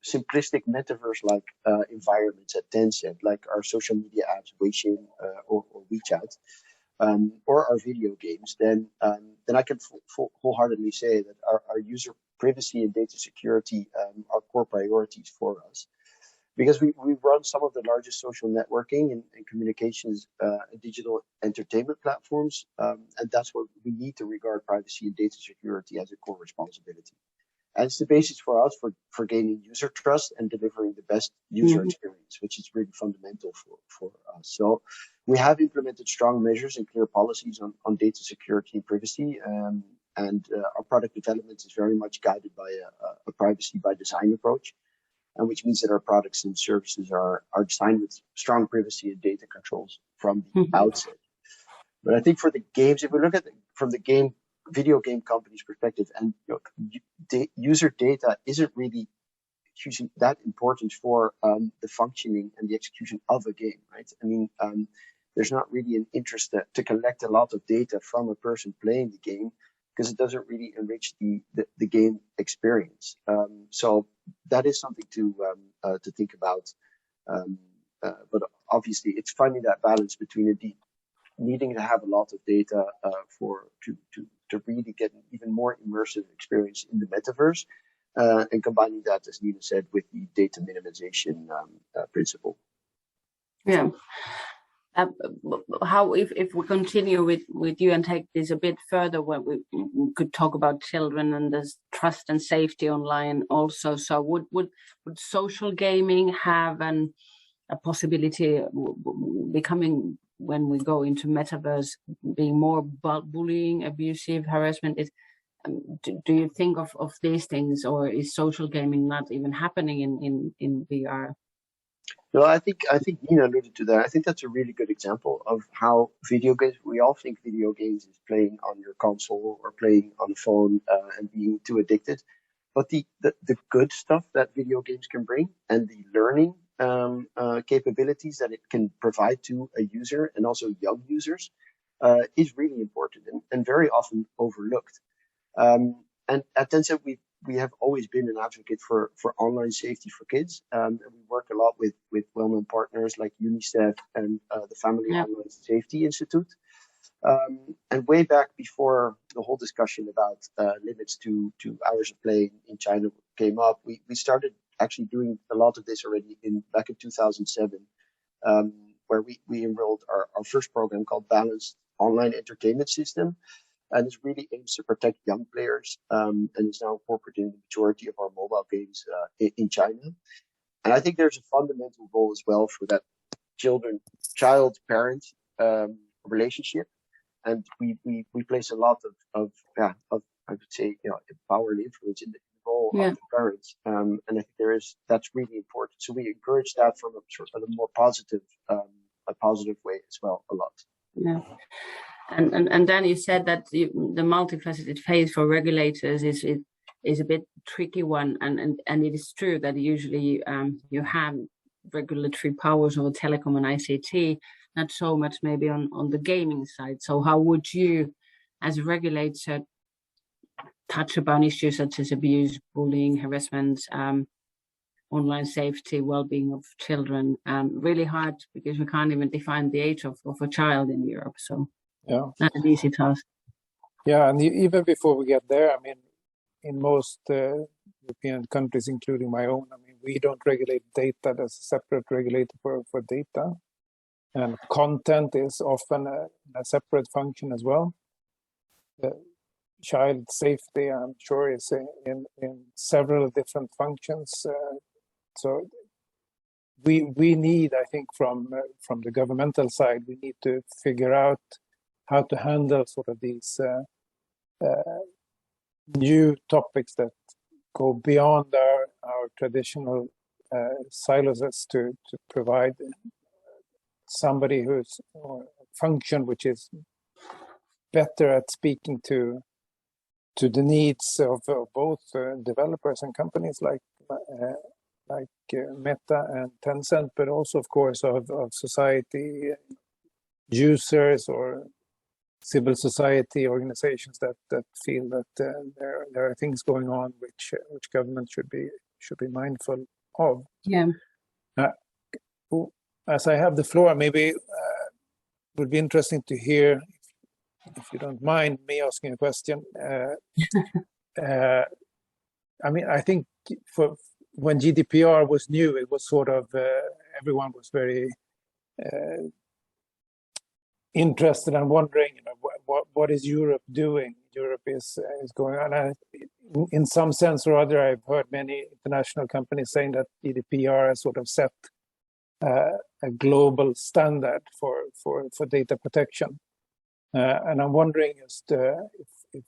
[SPEAKER 4] simplistic metaverse-like environments at Tencent, like our social media apps, Weixin or WeChat, or our video games, then I can wholeheartedly say that our user privacy and data security are core priorities for us, because we run some of the largest social networking and communications digital entertainment platforms, and that's what we need to regard privacy and data security as a core responsibility. And it's the basis for us for gaining user trust and delivering the best user experience, which is really fundamental for us. So we have implemented strong measures and clear policies on data security and privacy. And our product development is very much guided by a privacy by design approach, and which means that our products and services are designed with strong privacy and data controls from the outset. But I think for the games, if we look at from the video game company's perspective, and user data isn't really that important for the functioning and the execution of a game, right? I mean, there's not really an interest to collect a lot of data from a person playing the game, because it doesn't really enrich the game experience. So that is something to think about. But obviously, it's finding that balance between needing to have a lot of data to really get an even more immersive experience in the metaverse, and combining that, as Nina said, with the data minimization principle.
[SPEAKER 2] Yeah. How, if we continue with you and take this a bit further, where we could talk about children and there's trust and safety online also. So would social gaming have a possibility becoming, when we go into metaverse, being more bullying, abusive, harassment? Do you think of these things, or is social gaming not even happening in VR?
[SPEAKER 4] No, I think Nina alluded to that. I think that's a really good example of how video games, we all think video games is playing on your console or playing on the phone and being too addicted. But the good stuff that video games can bring, and the learning capabilities that it can provide to a user, and also young users, is really important and very often overlooked. And at Tencent, we have always been an advocate for online safety for kids. And we work a lot with well-known partners like UNICEF and the Family Online Safety Institute. And way back before the whole discussion about limits to hours of play in China came up, we started actually doing a lot of this already back in 2007, where we enrolled our first program called Balanced Online Entertainment System. And it really aims to protect young players, and is now incorporated in the majority of our mobile games in China. And I think there's a fundamental role as well for that child-parent relationship. And we place a lot of I would say, power and influence in the role of the parents. And I think that's really important. So we encourage that from a sort of a more positive way as well, a lot.
[SPEAKER 2] Yeah. And then you said that the multifaceted phase for regulators is a bit tricky one, and it is true that usually you have regulatory powers over telecom and ICT, not so much maybe on the gaming side. So how would you, as a regulator, touch upon issues such as abuse, bullying, harassment, online safety, well-being of children. Really hard because we can't even define the age of a child in Europe. So
[SPEAKER 6] Yeah,
[SPEAKER 2] not an easy task.
[SPEAKER 6] yeah, and even before we get there, I mean, in most European countries, including my own, I mean, we don't regulate data. There's a separate regulator for data, and content is often a separate function as well. Child safety, I'm sure, is in several different functions. So we need, I think, from the governmental side, we need to figure out how to handle sort of these new topics that go beyond our traditional silos, to provide somebody who's or function which is better at speaking to the needs of both developers and companies like Meta and Tencent, but also, of course, of society, users or civil society organizations that feel that there are things going on which government should be mindful of.
[SPEAKER 2] Yeah.
[SPEAKER 6] As I have the floor, maybe it would be interesting to hear, if you don't mind me asking a question. I mean, I think when GDPR was new, it was sort of everyone was very interested and wondering, you know, what is Europe doing? Europe is going on. In some sense or other, I've heard many international companies saying that GDPR has sort of set a global standard for data protection. And I'm wondering just if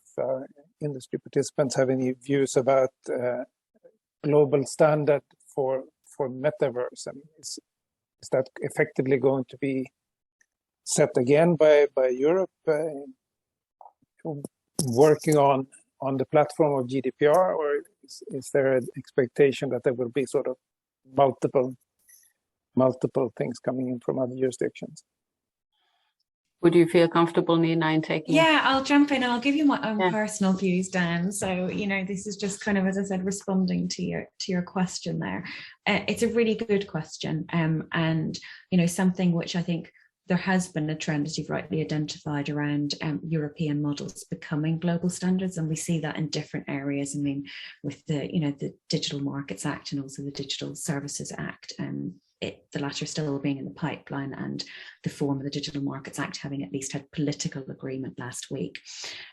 [SPEAKER 6] industry participants have any views about global standard for metaverse. I mean, is that effectively going to be set again by Europe, working on the platform of GDPR, or is there an expectation that there will be sort of multiple things coming in from other jurisdictions?
[SPEAKER 2] Would you feel comfortable, Nina, in taking?
[SPEAKER 3] Yeah, I'll jump in and I'll give you my own personal views, Dan. So, you know, this is just kind of, as I said, responding to your question there. It's a really good question, and you know, something which I think there has been a trend, as you've rightly identified, around European models becoming global standards, and we see that in different areas. I mean, with the Digital Markets Act and also the Digital Services Act, the latter still being in the pipeline, and the form of the Digital Markets Act having at least had political agreement last week.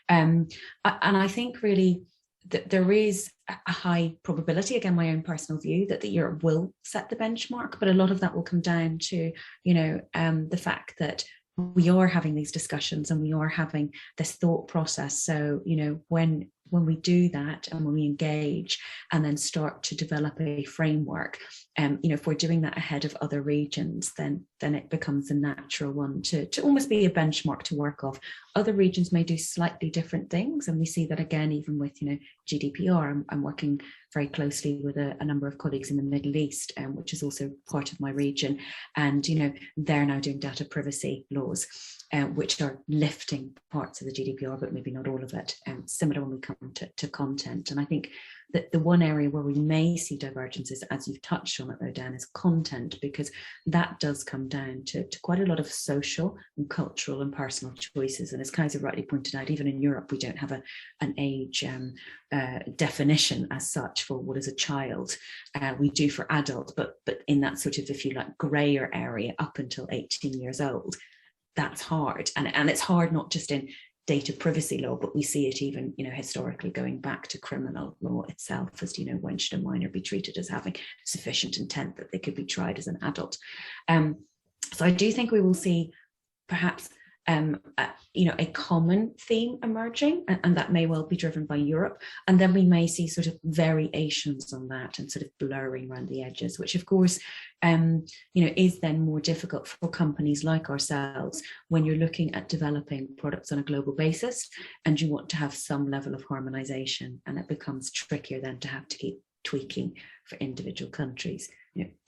[SPEAKER 3] And I think really that there is a high probability, again, my own personal view, that Europe will set the benchmark, but a lot of that will come down to, you know, the fact that we are having these discussions and we are having this thought process. So, you know, when we do that and when we engage and then start to develop a framework, you know, if we're doing that ahead of other regions, then it becomes a natural one to almost be a benchmark to work off. Other regions may do slightly different things, and we see that again, even with, you know, GDPR. I'm working very closely with a number of colleagues in the Middle East, which is also part of my region, and you know, they're now doing data privacy laws, which are lifting parts of the GDPR, but maybe not all of it. Similar when we come to content. And I think that the one area where we may see divergences, as you've touched on it though, Dan, is content, because that does come down to quite a lot of social and cultural and personal choices. And as Kaiser rightly pointed out, even in Europe, we don't have an age definition as such for what is a child. We do for adult, but in that sort of, if you like, grayer area up until 18 years old, that's hard. And it's hard not just in data privacy law, but we see it even, you know, historically going back to criminal law itself, as, you know, when should a minor be treated as having sufficient intent that they could be tried as an adult. So I do think we will see perhaps you know, a common theme emerging, and that may well be driven by Europe, and then we may see sort of variations on that and sort of blurring around the edges, which of course you know, is then more difficult for companies like ourselves when you're looking at developing products on a global basis and you want to have some level of harmonization, and it becomes trickier then to have to keep tweaking for individual countries.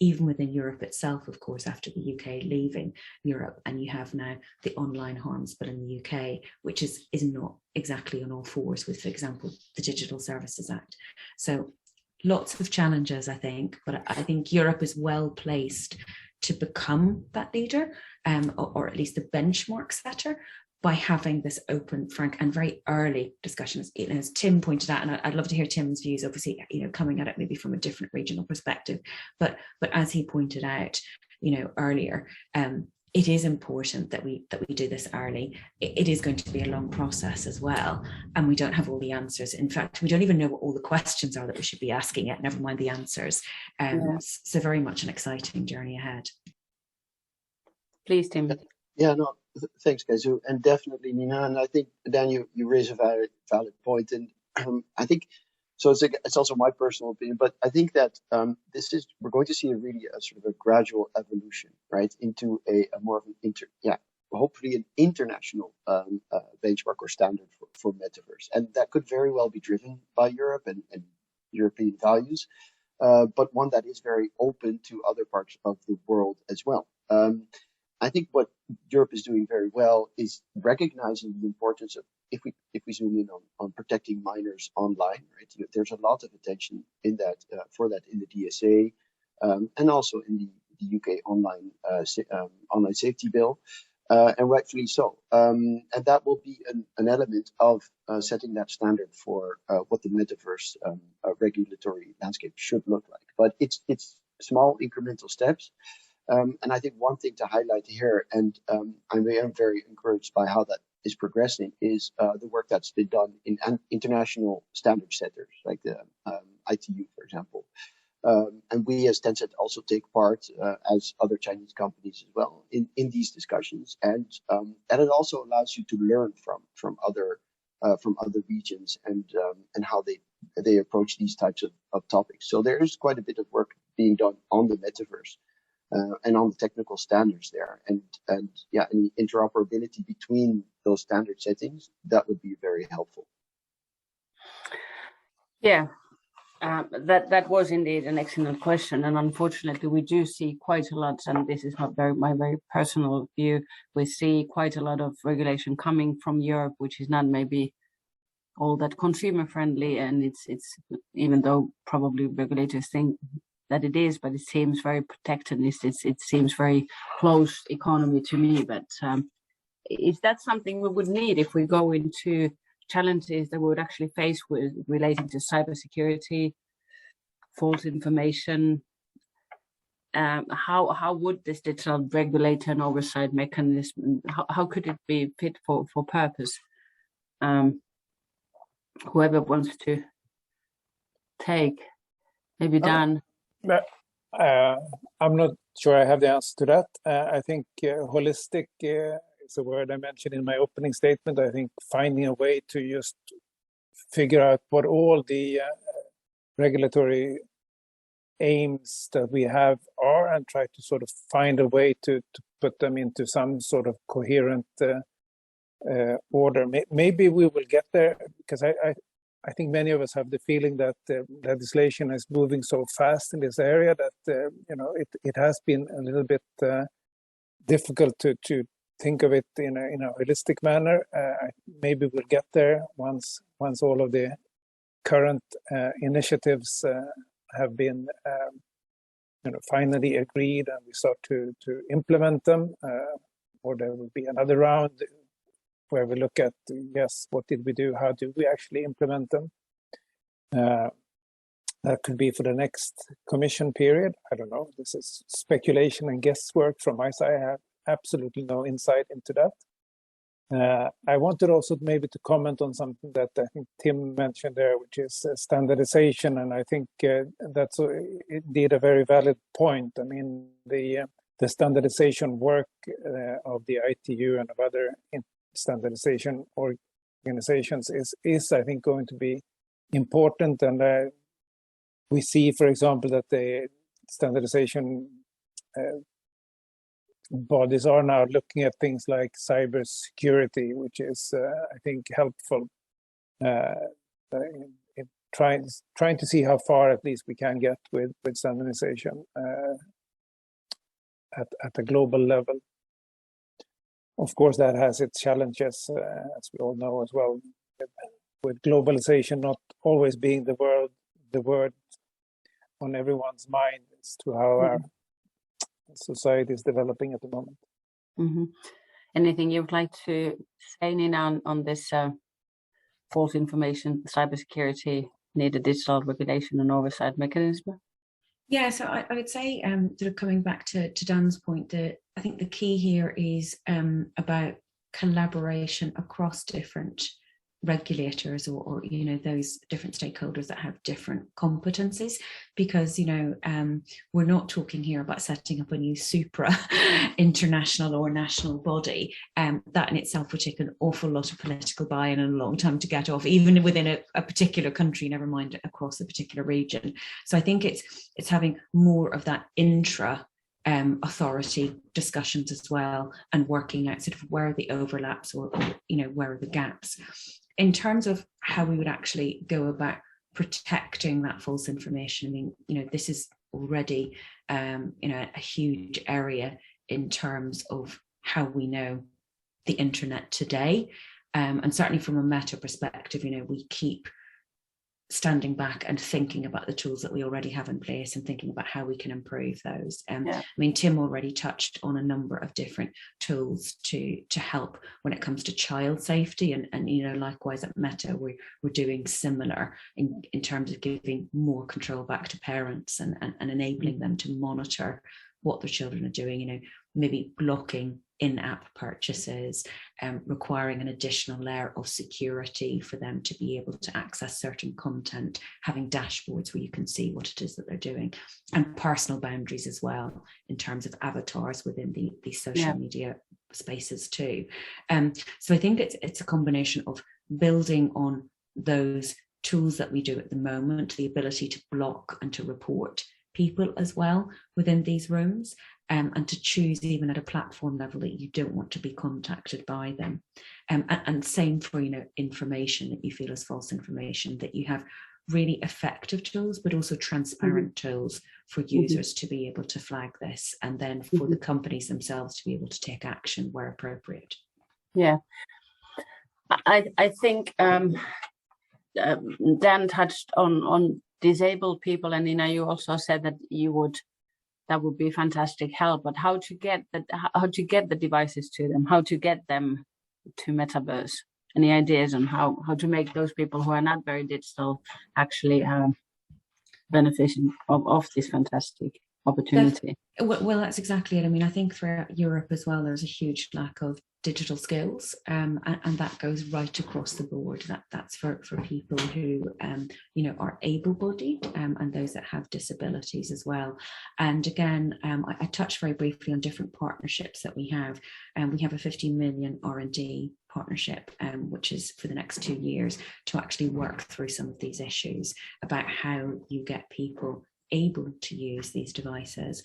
[SPEAKER 3] even within Europe itself, of course, after the UK leaving Europe, and you have now the online harms bill in the UK, which is not exactly on all fours with, for example, the Digital Services Act. So lots of challenges, I think, but I think Europe is well placed to become that leader, or at least the benchmark setter, by having this open, frank, and very early discussions. As Tim pointed out, and I'd love to hear Tim's views, obviously, coming at it maybe from a different regional perspective, but as he pointed out, earlier, it is important that we do this early. It is going to be a long process as well, and we don't have all the answers. In fact, we don't even know what all the questions are that we should be asking yet, never mind the answers. So very much an exciting journey ahead.
[SPEAKER 2] Please, Tim.
[SPEAKER 4] Yeah, no, thanks, Kaizu, and definitely Nina. And I think, Dan, you raise a valid point, and I think so. It's also my personal opinion, but I think that we're going to see a sort of a gradual evolution, right, into a more of an hopefully an international benchmark or standard for metaverse, and that could very well be driven by Europe and European values, but one that is very open to other parts of the world as well. I think what Europe is doing very well is recognizing the importance of, if we zoom in on protecting minors online, right? There's a lot of attention in that for that in the DSA, and also in the UK online safety bill, and rightfully so. And that will be an element of setting that standard for what the metaverse regulatory landscape should look like. But it's small incremental steps. And I think one thing to highlight here, and I am very encouraged by how that is progressing, is the work that's been done in international standard setters, like the ITU, for example. And we as Tencent also take part, as other Chinese companies as well, in these discussions. And it also allows you to learn from other regions and how they approach these types of topics. So there is quite a bit of work being done on the metaverse. And on the technical standards there, and any interoperability between those standard settings, that would be very helpful.
[SPEAKER 2] Yeah, that was indeed an excellent question, and unfortunately, we do see quite a lot. And this is my very personal view. We see quite a lot of regulation coming from Europe, which is not maybe all that consumer friendly, and it's even though probably regulators think that it is, but it seems very protectionist. It seems very closed economy to me. But is that something we would need if we go into challenges that we would actually face with relating to cybersecurity, false information? How would this digital regulator and oversight mechanism, how could it be fit for purpose? Whoever wants to take, maybe Dan.
[SPEAKER 6] I'm not sure I have the answer to that. I think holistic is a word I mentioned in my opening statement. I think finding a way to just figure out what all the regulatory aims that we have are, and try to sort of find a way to put them into some sort of coherent order. Maybe we will get there, because I think many of us have the feeling that legislation is moving so fast in this area that it has been a little bit difficult to think of it in a holistic manner. Maybe we'll get there once all of the current initiatives have been finally agreed and we start to implement them, or there will be another round where we look at, yes, what did we do? How do we actually implement them? That could be for the next commission period. I don't know. This is speculation and guesswork from my side. I have absolutely no insight into that. I wanted also maybe to comment on something that I think Tim mentioned there, which is standardization. And I think that's indeed a very valid point. I mean, the standardization work of the ITU and of other standardization organizations is I think going to be important, and we see, for example, that the standardization bodies are now looking at things like cybersecurity, which is I think helpful in trying to see how far at least we can get with standardization at a global level. Of course, that has its challenges, as we all know as well, with globalization not always being the word on everyone's mind as to how our society is developing at the moment.
[SPEAKER 2] Mm-hmm. Anything you'd like to say, Nina, on this false information, cybersecurity, needed digital regulation and oversight mechanism?
[SPEAKER 3] Yeah, so I would say, sort of coming back to Dan's point, that I think the key here is about collaboration across different regulators or you know, those different stakeholders that have different competencies, because you know, we're not talking here about setting up a new supra international or national body. That in itself would take an awful lot of political buy-in and a long time to get off, even within a particular country, never mind across a particular region. So I think it's having more of that intra authority discussions as well, and working out sort of where are the overlaps or you know, where are the gaps in terms of how we would actually go about protecting that false information. I mean, you know, this is already you know, a huge area in terms of how we know the internet today, and certainly from a meta perspective, you know, we keep standing back and thinking about the tools that we already have in place and thinking about how we can improve those. I mean, Tim already touched on a number of different tools to help when it comes to child safety, and you know, likewise at Meta we're doing similar in terms of giving more control back to parents and enabling them to monitor what their children are doing, you know, maybe blocking in-app purchases, requiring an additional layer of security for them to be able to access certain content, having dashboards where you can see what it is that they're doing, and personal boundaries as well in terms of avatars within the social media spaces too. So I think it's a combination of building on those tools that we do at the moment, the ability to block and to report people as well within these rooms, and to choose even at a platform level that you don't want to be contacted by them, and same for, you know, information that you feel is false information, that you have really effective tools but also transparent tools for users to be able to flag this, and then for the companies themselves to be able to take action where appropriate.
[SPEAKER 2] Yeah, I think Dan touched on disabled people, and Nina, you also said that that would be fantastic help, but how to get the devices to them, how to get them to Metaverse? Any ideas on how to make those people who are not very digital actually benefiting of this fantastic opportunity?
[SPEAKER 3] Well, that's exactly it. I mean, I think throughout Europe as well, there's a huge lack of digital skills, and that goes right across the board. That's for people who you know, are able-bodied, and those that have disabilities as well. And again, I touched very briefly on different partnerships that we have, and we have a 50 million R&D partnership, which is for the next 2 years, to actually work through some of these issues about how you get people able to use these devices,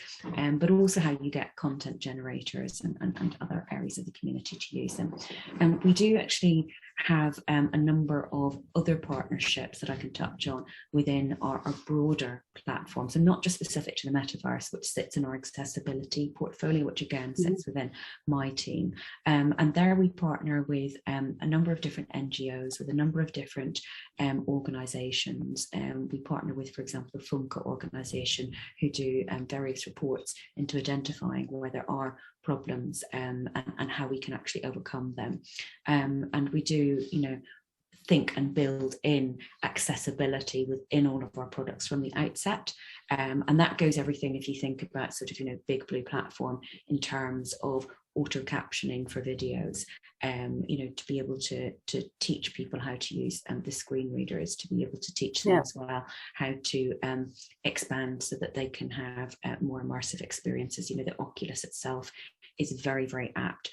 [SPEAKER 3] but also how you get content generators and other areas of the community to use them. And we do actually have a number of other partnerships that I can touch on within our broader platforms, and not just specific to the metaverse, which sits in our accessibility portfolio, which again sits within my team. And there we partner with a number of different NGOs, with a number of different organizations. We partner with, for example, the Funka organization, who do various reports into identifying where there are problems and how we can actually overcome them. And we do, you know, think and build in accessibility within all of our products from the outset. And that goes everything, if you think about sort of, you know, Big Blue platform in terms of auto captioning for videos, you know, to be able to teach people how to use the screen readers, to be able to teach them as well how to expand so that they can have more immersive experiences. You know, the Oculus itself is very, very apt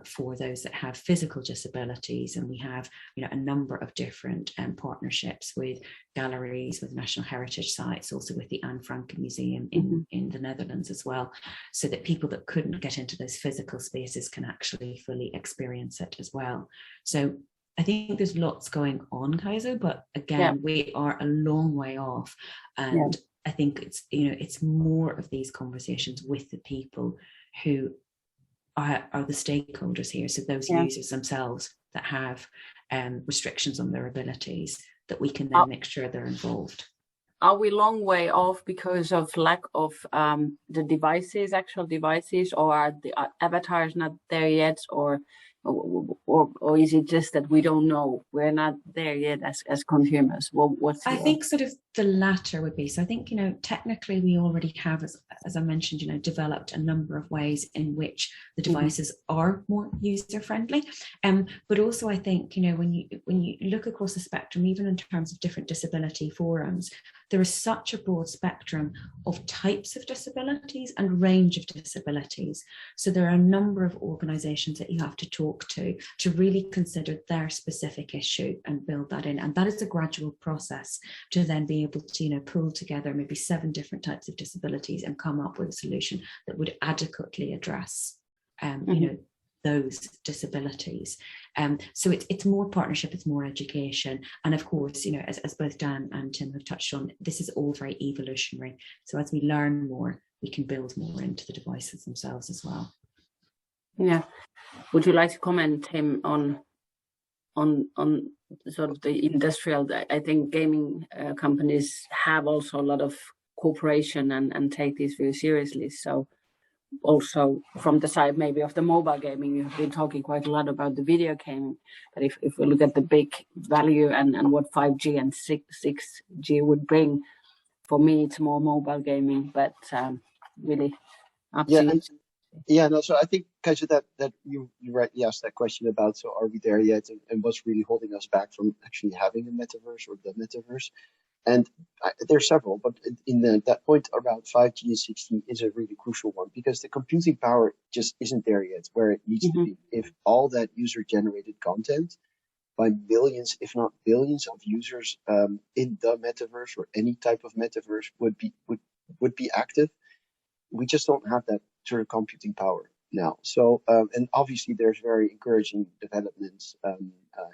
[SPEAKER 3] for those that have physical disabilities, and we have, you know, a number of different partnerships with galleries, with national heritage sites, also with the Anne Frank Museum in the Netherlands as well, so that people that couldn't get into those physical spaces can actually fully experience it as well. So I think there's lots going on, Kaiser, but again, we are a long way off. And I think it's, it's more of these conversations with the people who are the stakeholders here. So those users themselves that have restrictions on their abilities, that we can then make sure they're involved.
[SPEAKER 2] Are we long way off because of lack of the devices, actual devices, or are the avatars not there yet, or is it just that we don't know? We're not there yet as consumers. Well,
[SPEAKER 3] I think sort of the latter would be. So I think, technically we already have, as I mentioned, developed a number of ways in which the devices are more user friendly. But also I think, when you look across the spectrum, even in terms of different disability forums, there is such a broad spectrum of types of disabilities and range of disabilities. So there are a number of organisations that you have to talk to really consider their specific issue and build that in. And that is a gradual process to then be able to, pull together maybe 7 different types of disabilities and come up with a solution that would adequately address, those disabilities. So it's more partnership, it's more education. And of course, as both Dan and Tim have touched on, this is all very evolutionary. So as we learn more, we can build more into the devices themselves as well.
[SPEAKER 2] Yeah. Would you like to comment, Tim, on sort of the industrial? I think gaming companies have also a lot of cooperation and take this very seriously. So also from the side maybe of the mobile gaming, you've been talking quite a lot about the video gaming, but if we look at the big value and what 5G and 6G would bring, for me it's more mobile gaming, but really up to you.
[SPEAKER 4] So I think, Kaiser, that you rightly asked that question about, so are we there yet, and what's really holding us back from actually having a metaverse or the metaverse? And there's several, but in that point around 5G and 6G is a really crucial one, because the computing power just isn't there yet where it needs to be. If all that user-generated content by millions, if not billions of users in the metaverse or any type of metaverse would be active, we just don't have that sort of computing power now. So, and obviously there's very encouraging developments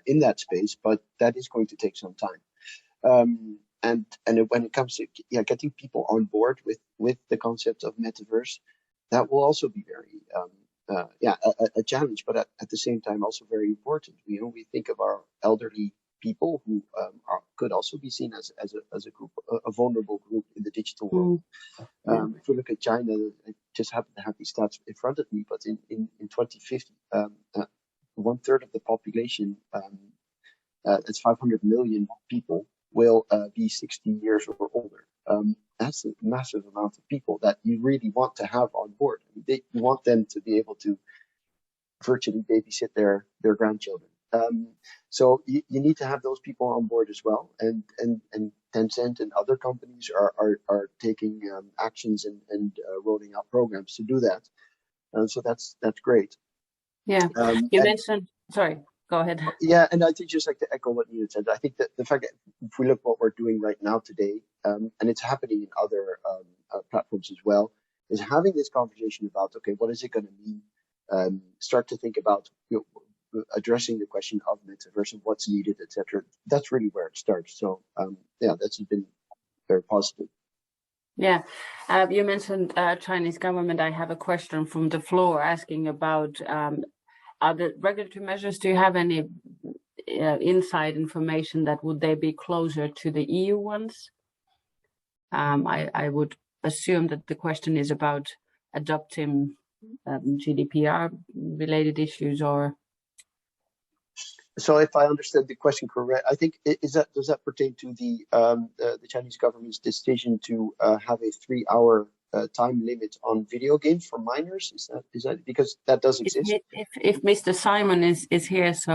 [SPEAKER 4] in that space, but that is going to take some time. And when it comes to getting people on board with the concept of metaverse, that will also be very a challenge, but at the same time also very important. We think of our elderly people who could also be seen as a group, a vulnerable group in the digital world. If we look at China, I just happen to have these stats in front of me, but in 2050, 1/3 of the population, that's 500 million people, will be 60 years or older. That's a massive amount of people that you really want to have on board. You want them to be able to virtually babysit their grandchildren. So you need to have those people on board as well. And Tencent and other companies are taking actions and rolling out programs to do that. So that's great.
[SPEAKER 2] Yeah, you mentioned, sorry. Go ahead.
[SPEAKER 4] Yeah, and I think just like to echo what Nina said, I think that the fact that if we look what we're doing right now today, and it's happening in other platforms as well, is having this conversation about, okay, what is it going to mean? Start to think about addressing the question of metaverse and what's needed, etc. That's really where it starts. So that's been very positive.
[SPEAKER 2] Yeah, you mentioned Chinese government. I have a question from the floor asking about the regulatory measures. Do you have any inside information that would they be closer to the EU ones? I would assume that the question is about adopting GDPR related issues, or.
[SPEAKER 4] So if I understood the question correct, I think does that pertain to the Chinese government's decision to have a 3-hour time limit on video games for minors? Is that because that does exist?
[SPEAKER 2] If Mr. Simon is here, so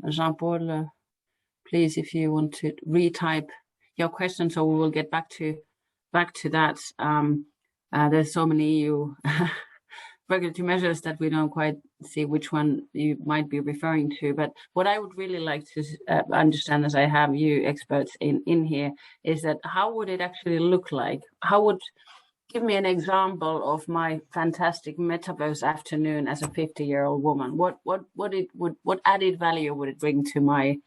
[SPEAKER 2] Jean-Paul, please, if you want to retype your question, so we will get back to that. There's so many EU regulatory measures that we don't quite see which one you might be referring to. But what I would really like to understand, as I have you experts in here, is that how would it actually look like? How would give me an example of my fantastic metaverse afternoon as a 50-year-old woman. What added value would it bring to my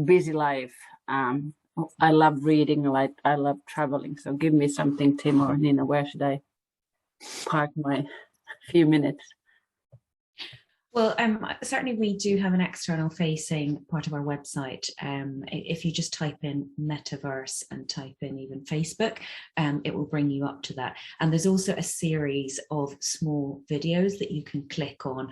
[SPEAKER 2] busy life? I love reading, I love traveling. So give me something, Tim or Nina. Where should I park my few minutes?
[SPEAKER 3] Well, certainly we do have an external facing part of our website. If you just type in metaverse and type in even Facebook, it will bring you up to that. And there's also a series of small videos that you can click on,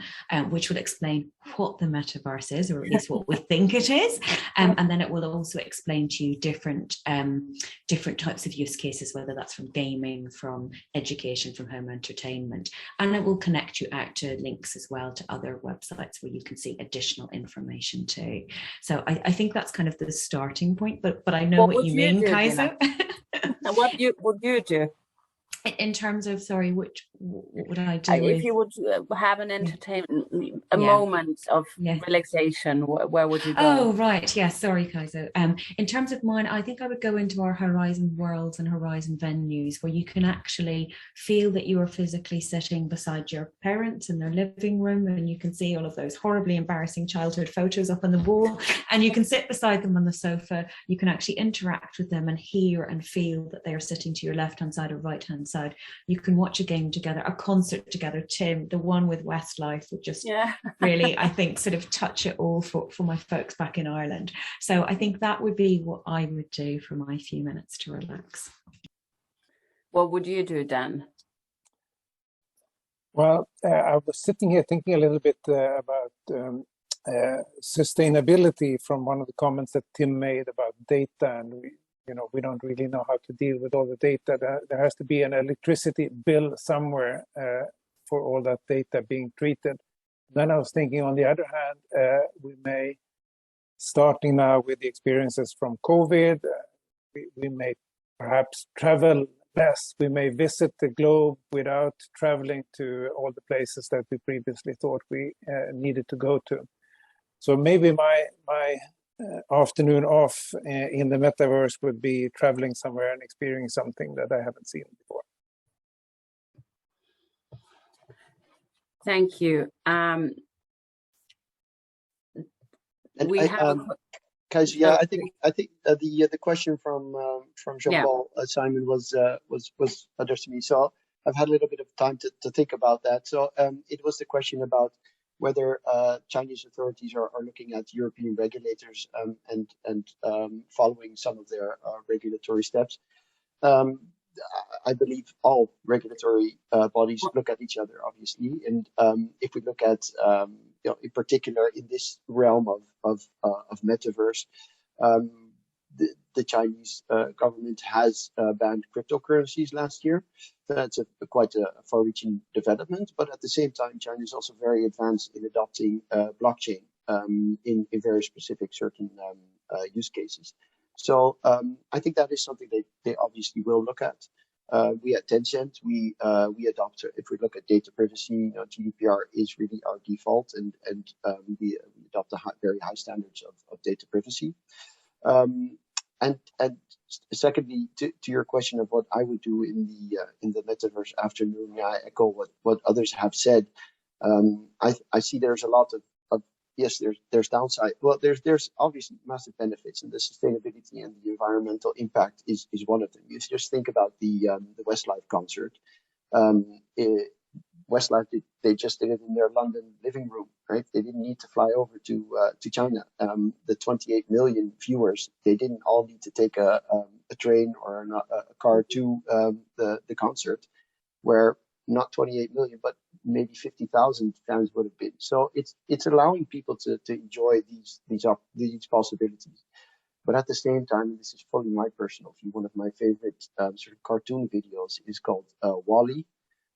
[SPEAKER 3] which will explain what the metaverse is, or at least what we think it is. And then it will also explain to you different types of use cases, whether that's from gaming, from education, from home entertainment. And it will connect you out to links as well to other websites where you can see additional information too. So I think that's kind of the starting point, but I know what you mean, Kaiso.
[SPEAKER 2] What would you do?
[SPEAKER 3] In terms of, sorry, what would I do?
[SPEAKER 2] If you would have an entertainment, a moment of relaxation, where would you go?
[SPEAKER 3] Oh, right. Yeah, sorry, Kaiso. In terms of mine, I think I would go into our Horizon worlds and Horizon venues where you can actually feel that you are physically sitting beside your parents in their living room, and you can see all of those horribly embarrassing childhood photos up on the wall, and you can sit beside them on the sofa. You can actually interact with them and hear and feel that they are sitting to your left-hand side or right-hand side. You can watch a game together, a concert together. Tim, the one with Westlife would just really, I think, sort of touch it all for my folks back in Ireland. So I think that would be what I would do for my few minutes to relax.
[SPEAKER 2] What would you do, Dan?
[SPEAKER 6] Well, I was sitting here thinking a little bit about sustainability from one of the comments that Tim made about data, and we don't really know how to deal with all the data. There has to be an electricity bill somewhere for all that data being treated. Then I was thinking, on the other hand, we may, starting now with the experiences from COVID, we may perhaps travel less. We may visit the globe without traveling to all the places that we previously thought we needed to go to. So maybe my afternoon off in the metaverse would be traveling somewhere and experiencing something that I haven't seen before.
[SPEAKER 2] Thank you.
[SPEAKER 4] Kaiser, yeah, I think the question from Jean-Paul Simon was addressed to me. So I've had a little bit of time to think about that. So it was the question about whether Chinese authorities are looking at European regulators and following some of their regulatory steps. I believe all regulatory bodies look at each other, obviously, and if we look at in particular in this realm of metaverse, the Chinese government has banned cryptocurrencies last year. That's quite a far-reaching development, but at the same time, China is also very advanced in adopting blockchain in very specific certain use cases. So I think that is something they obviously will look at. We at Tencent, we adopt, if we look at data privacy, GDPR is really our default, and we adopt very high standards of data privacy. And secondly, to your question of what I would do in the metaverse afternoon, I echo what others have said. I see there's a lot of yes, there's downside. Well, there's obviously massive benefits, and the sustainability and the environmental impact is one of them. You just think about the Westlife concert. Westlife, they just did it in their London living room, right? They didn't need to fly over to China. The 28 million viewers, they didn't all need to take a train or a car to the concert, where not 28 million, but maybe 50,000 fans would have been. So it's allowing people to enjoy these possibilities. But at the same time, this is fully my personal view. One of my favorite sort of cartoon videos is called WALL-E.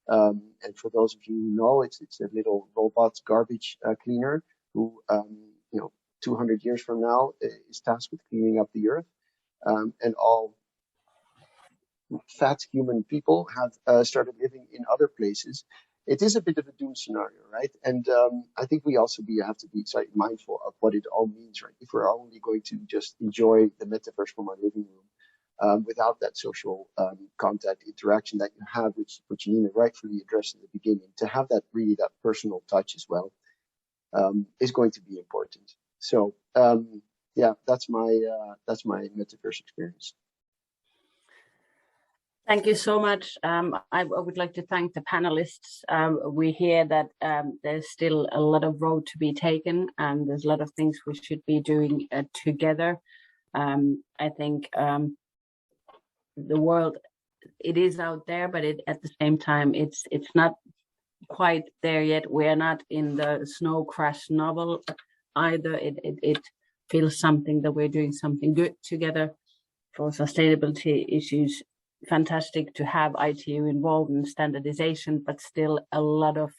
[SPEAKER 4] And for those of you who know, it's a little robot garbage cleaner who, 200 years from now is tasked with cleaning up the earth. And all fat human people have started living in other places. It is a bit of a doom scenario, right? And I think we also have to be slightly mindful of what it all means, right? If we're only going to just enjoy the metaverse from our living room, without that social contact interaction that you have, which Nina rightfully addressed in the beginning. To have that that personal touch as well is going to be important. So yeah, that's my metaverse experience.
[SPEAKER 2] Thank you so much. I would like to thank the panelists. We hear that there's still a lot of road to be taken, and there's a lot of things we should be doing together. I think the world, it is out there, but at the same time, it's not quite there yet. We are not in the snow crash novel either. It feels something that we're doing something good together for sustainability issues. Fantastic to have ITU involved in standardization, but still a lot of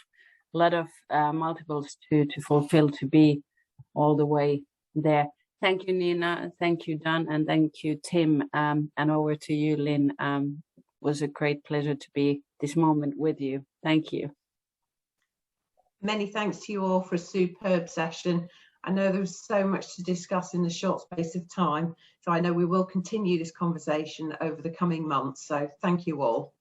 [SPEAKER 2] multiples to fulfill to be all the way there. Thank you, Nina. Thank you, Dan, and thank you, Tim. And over to you, Lynn. It was a great pleasure to be this moment with you. Thank you.
[SPEAKER 1] Many thanks to you all for a superb session. I know there was so much to discuss in a short space of time, so I know we will continue this conversation over the coming months. So thank you all.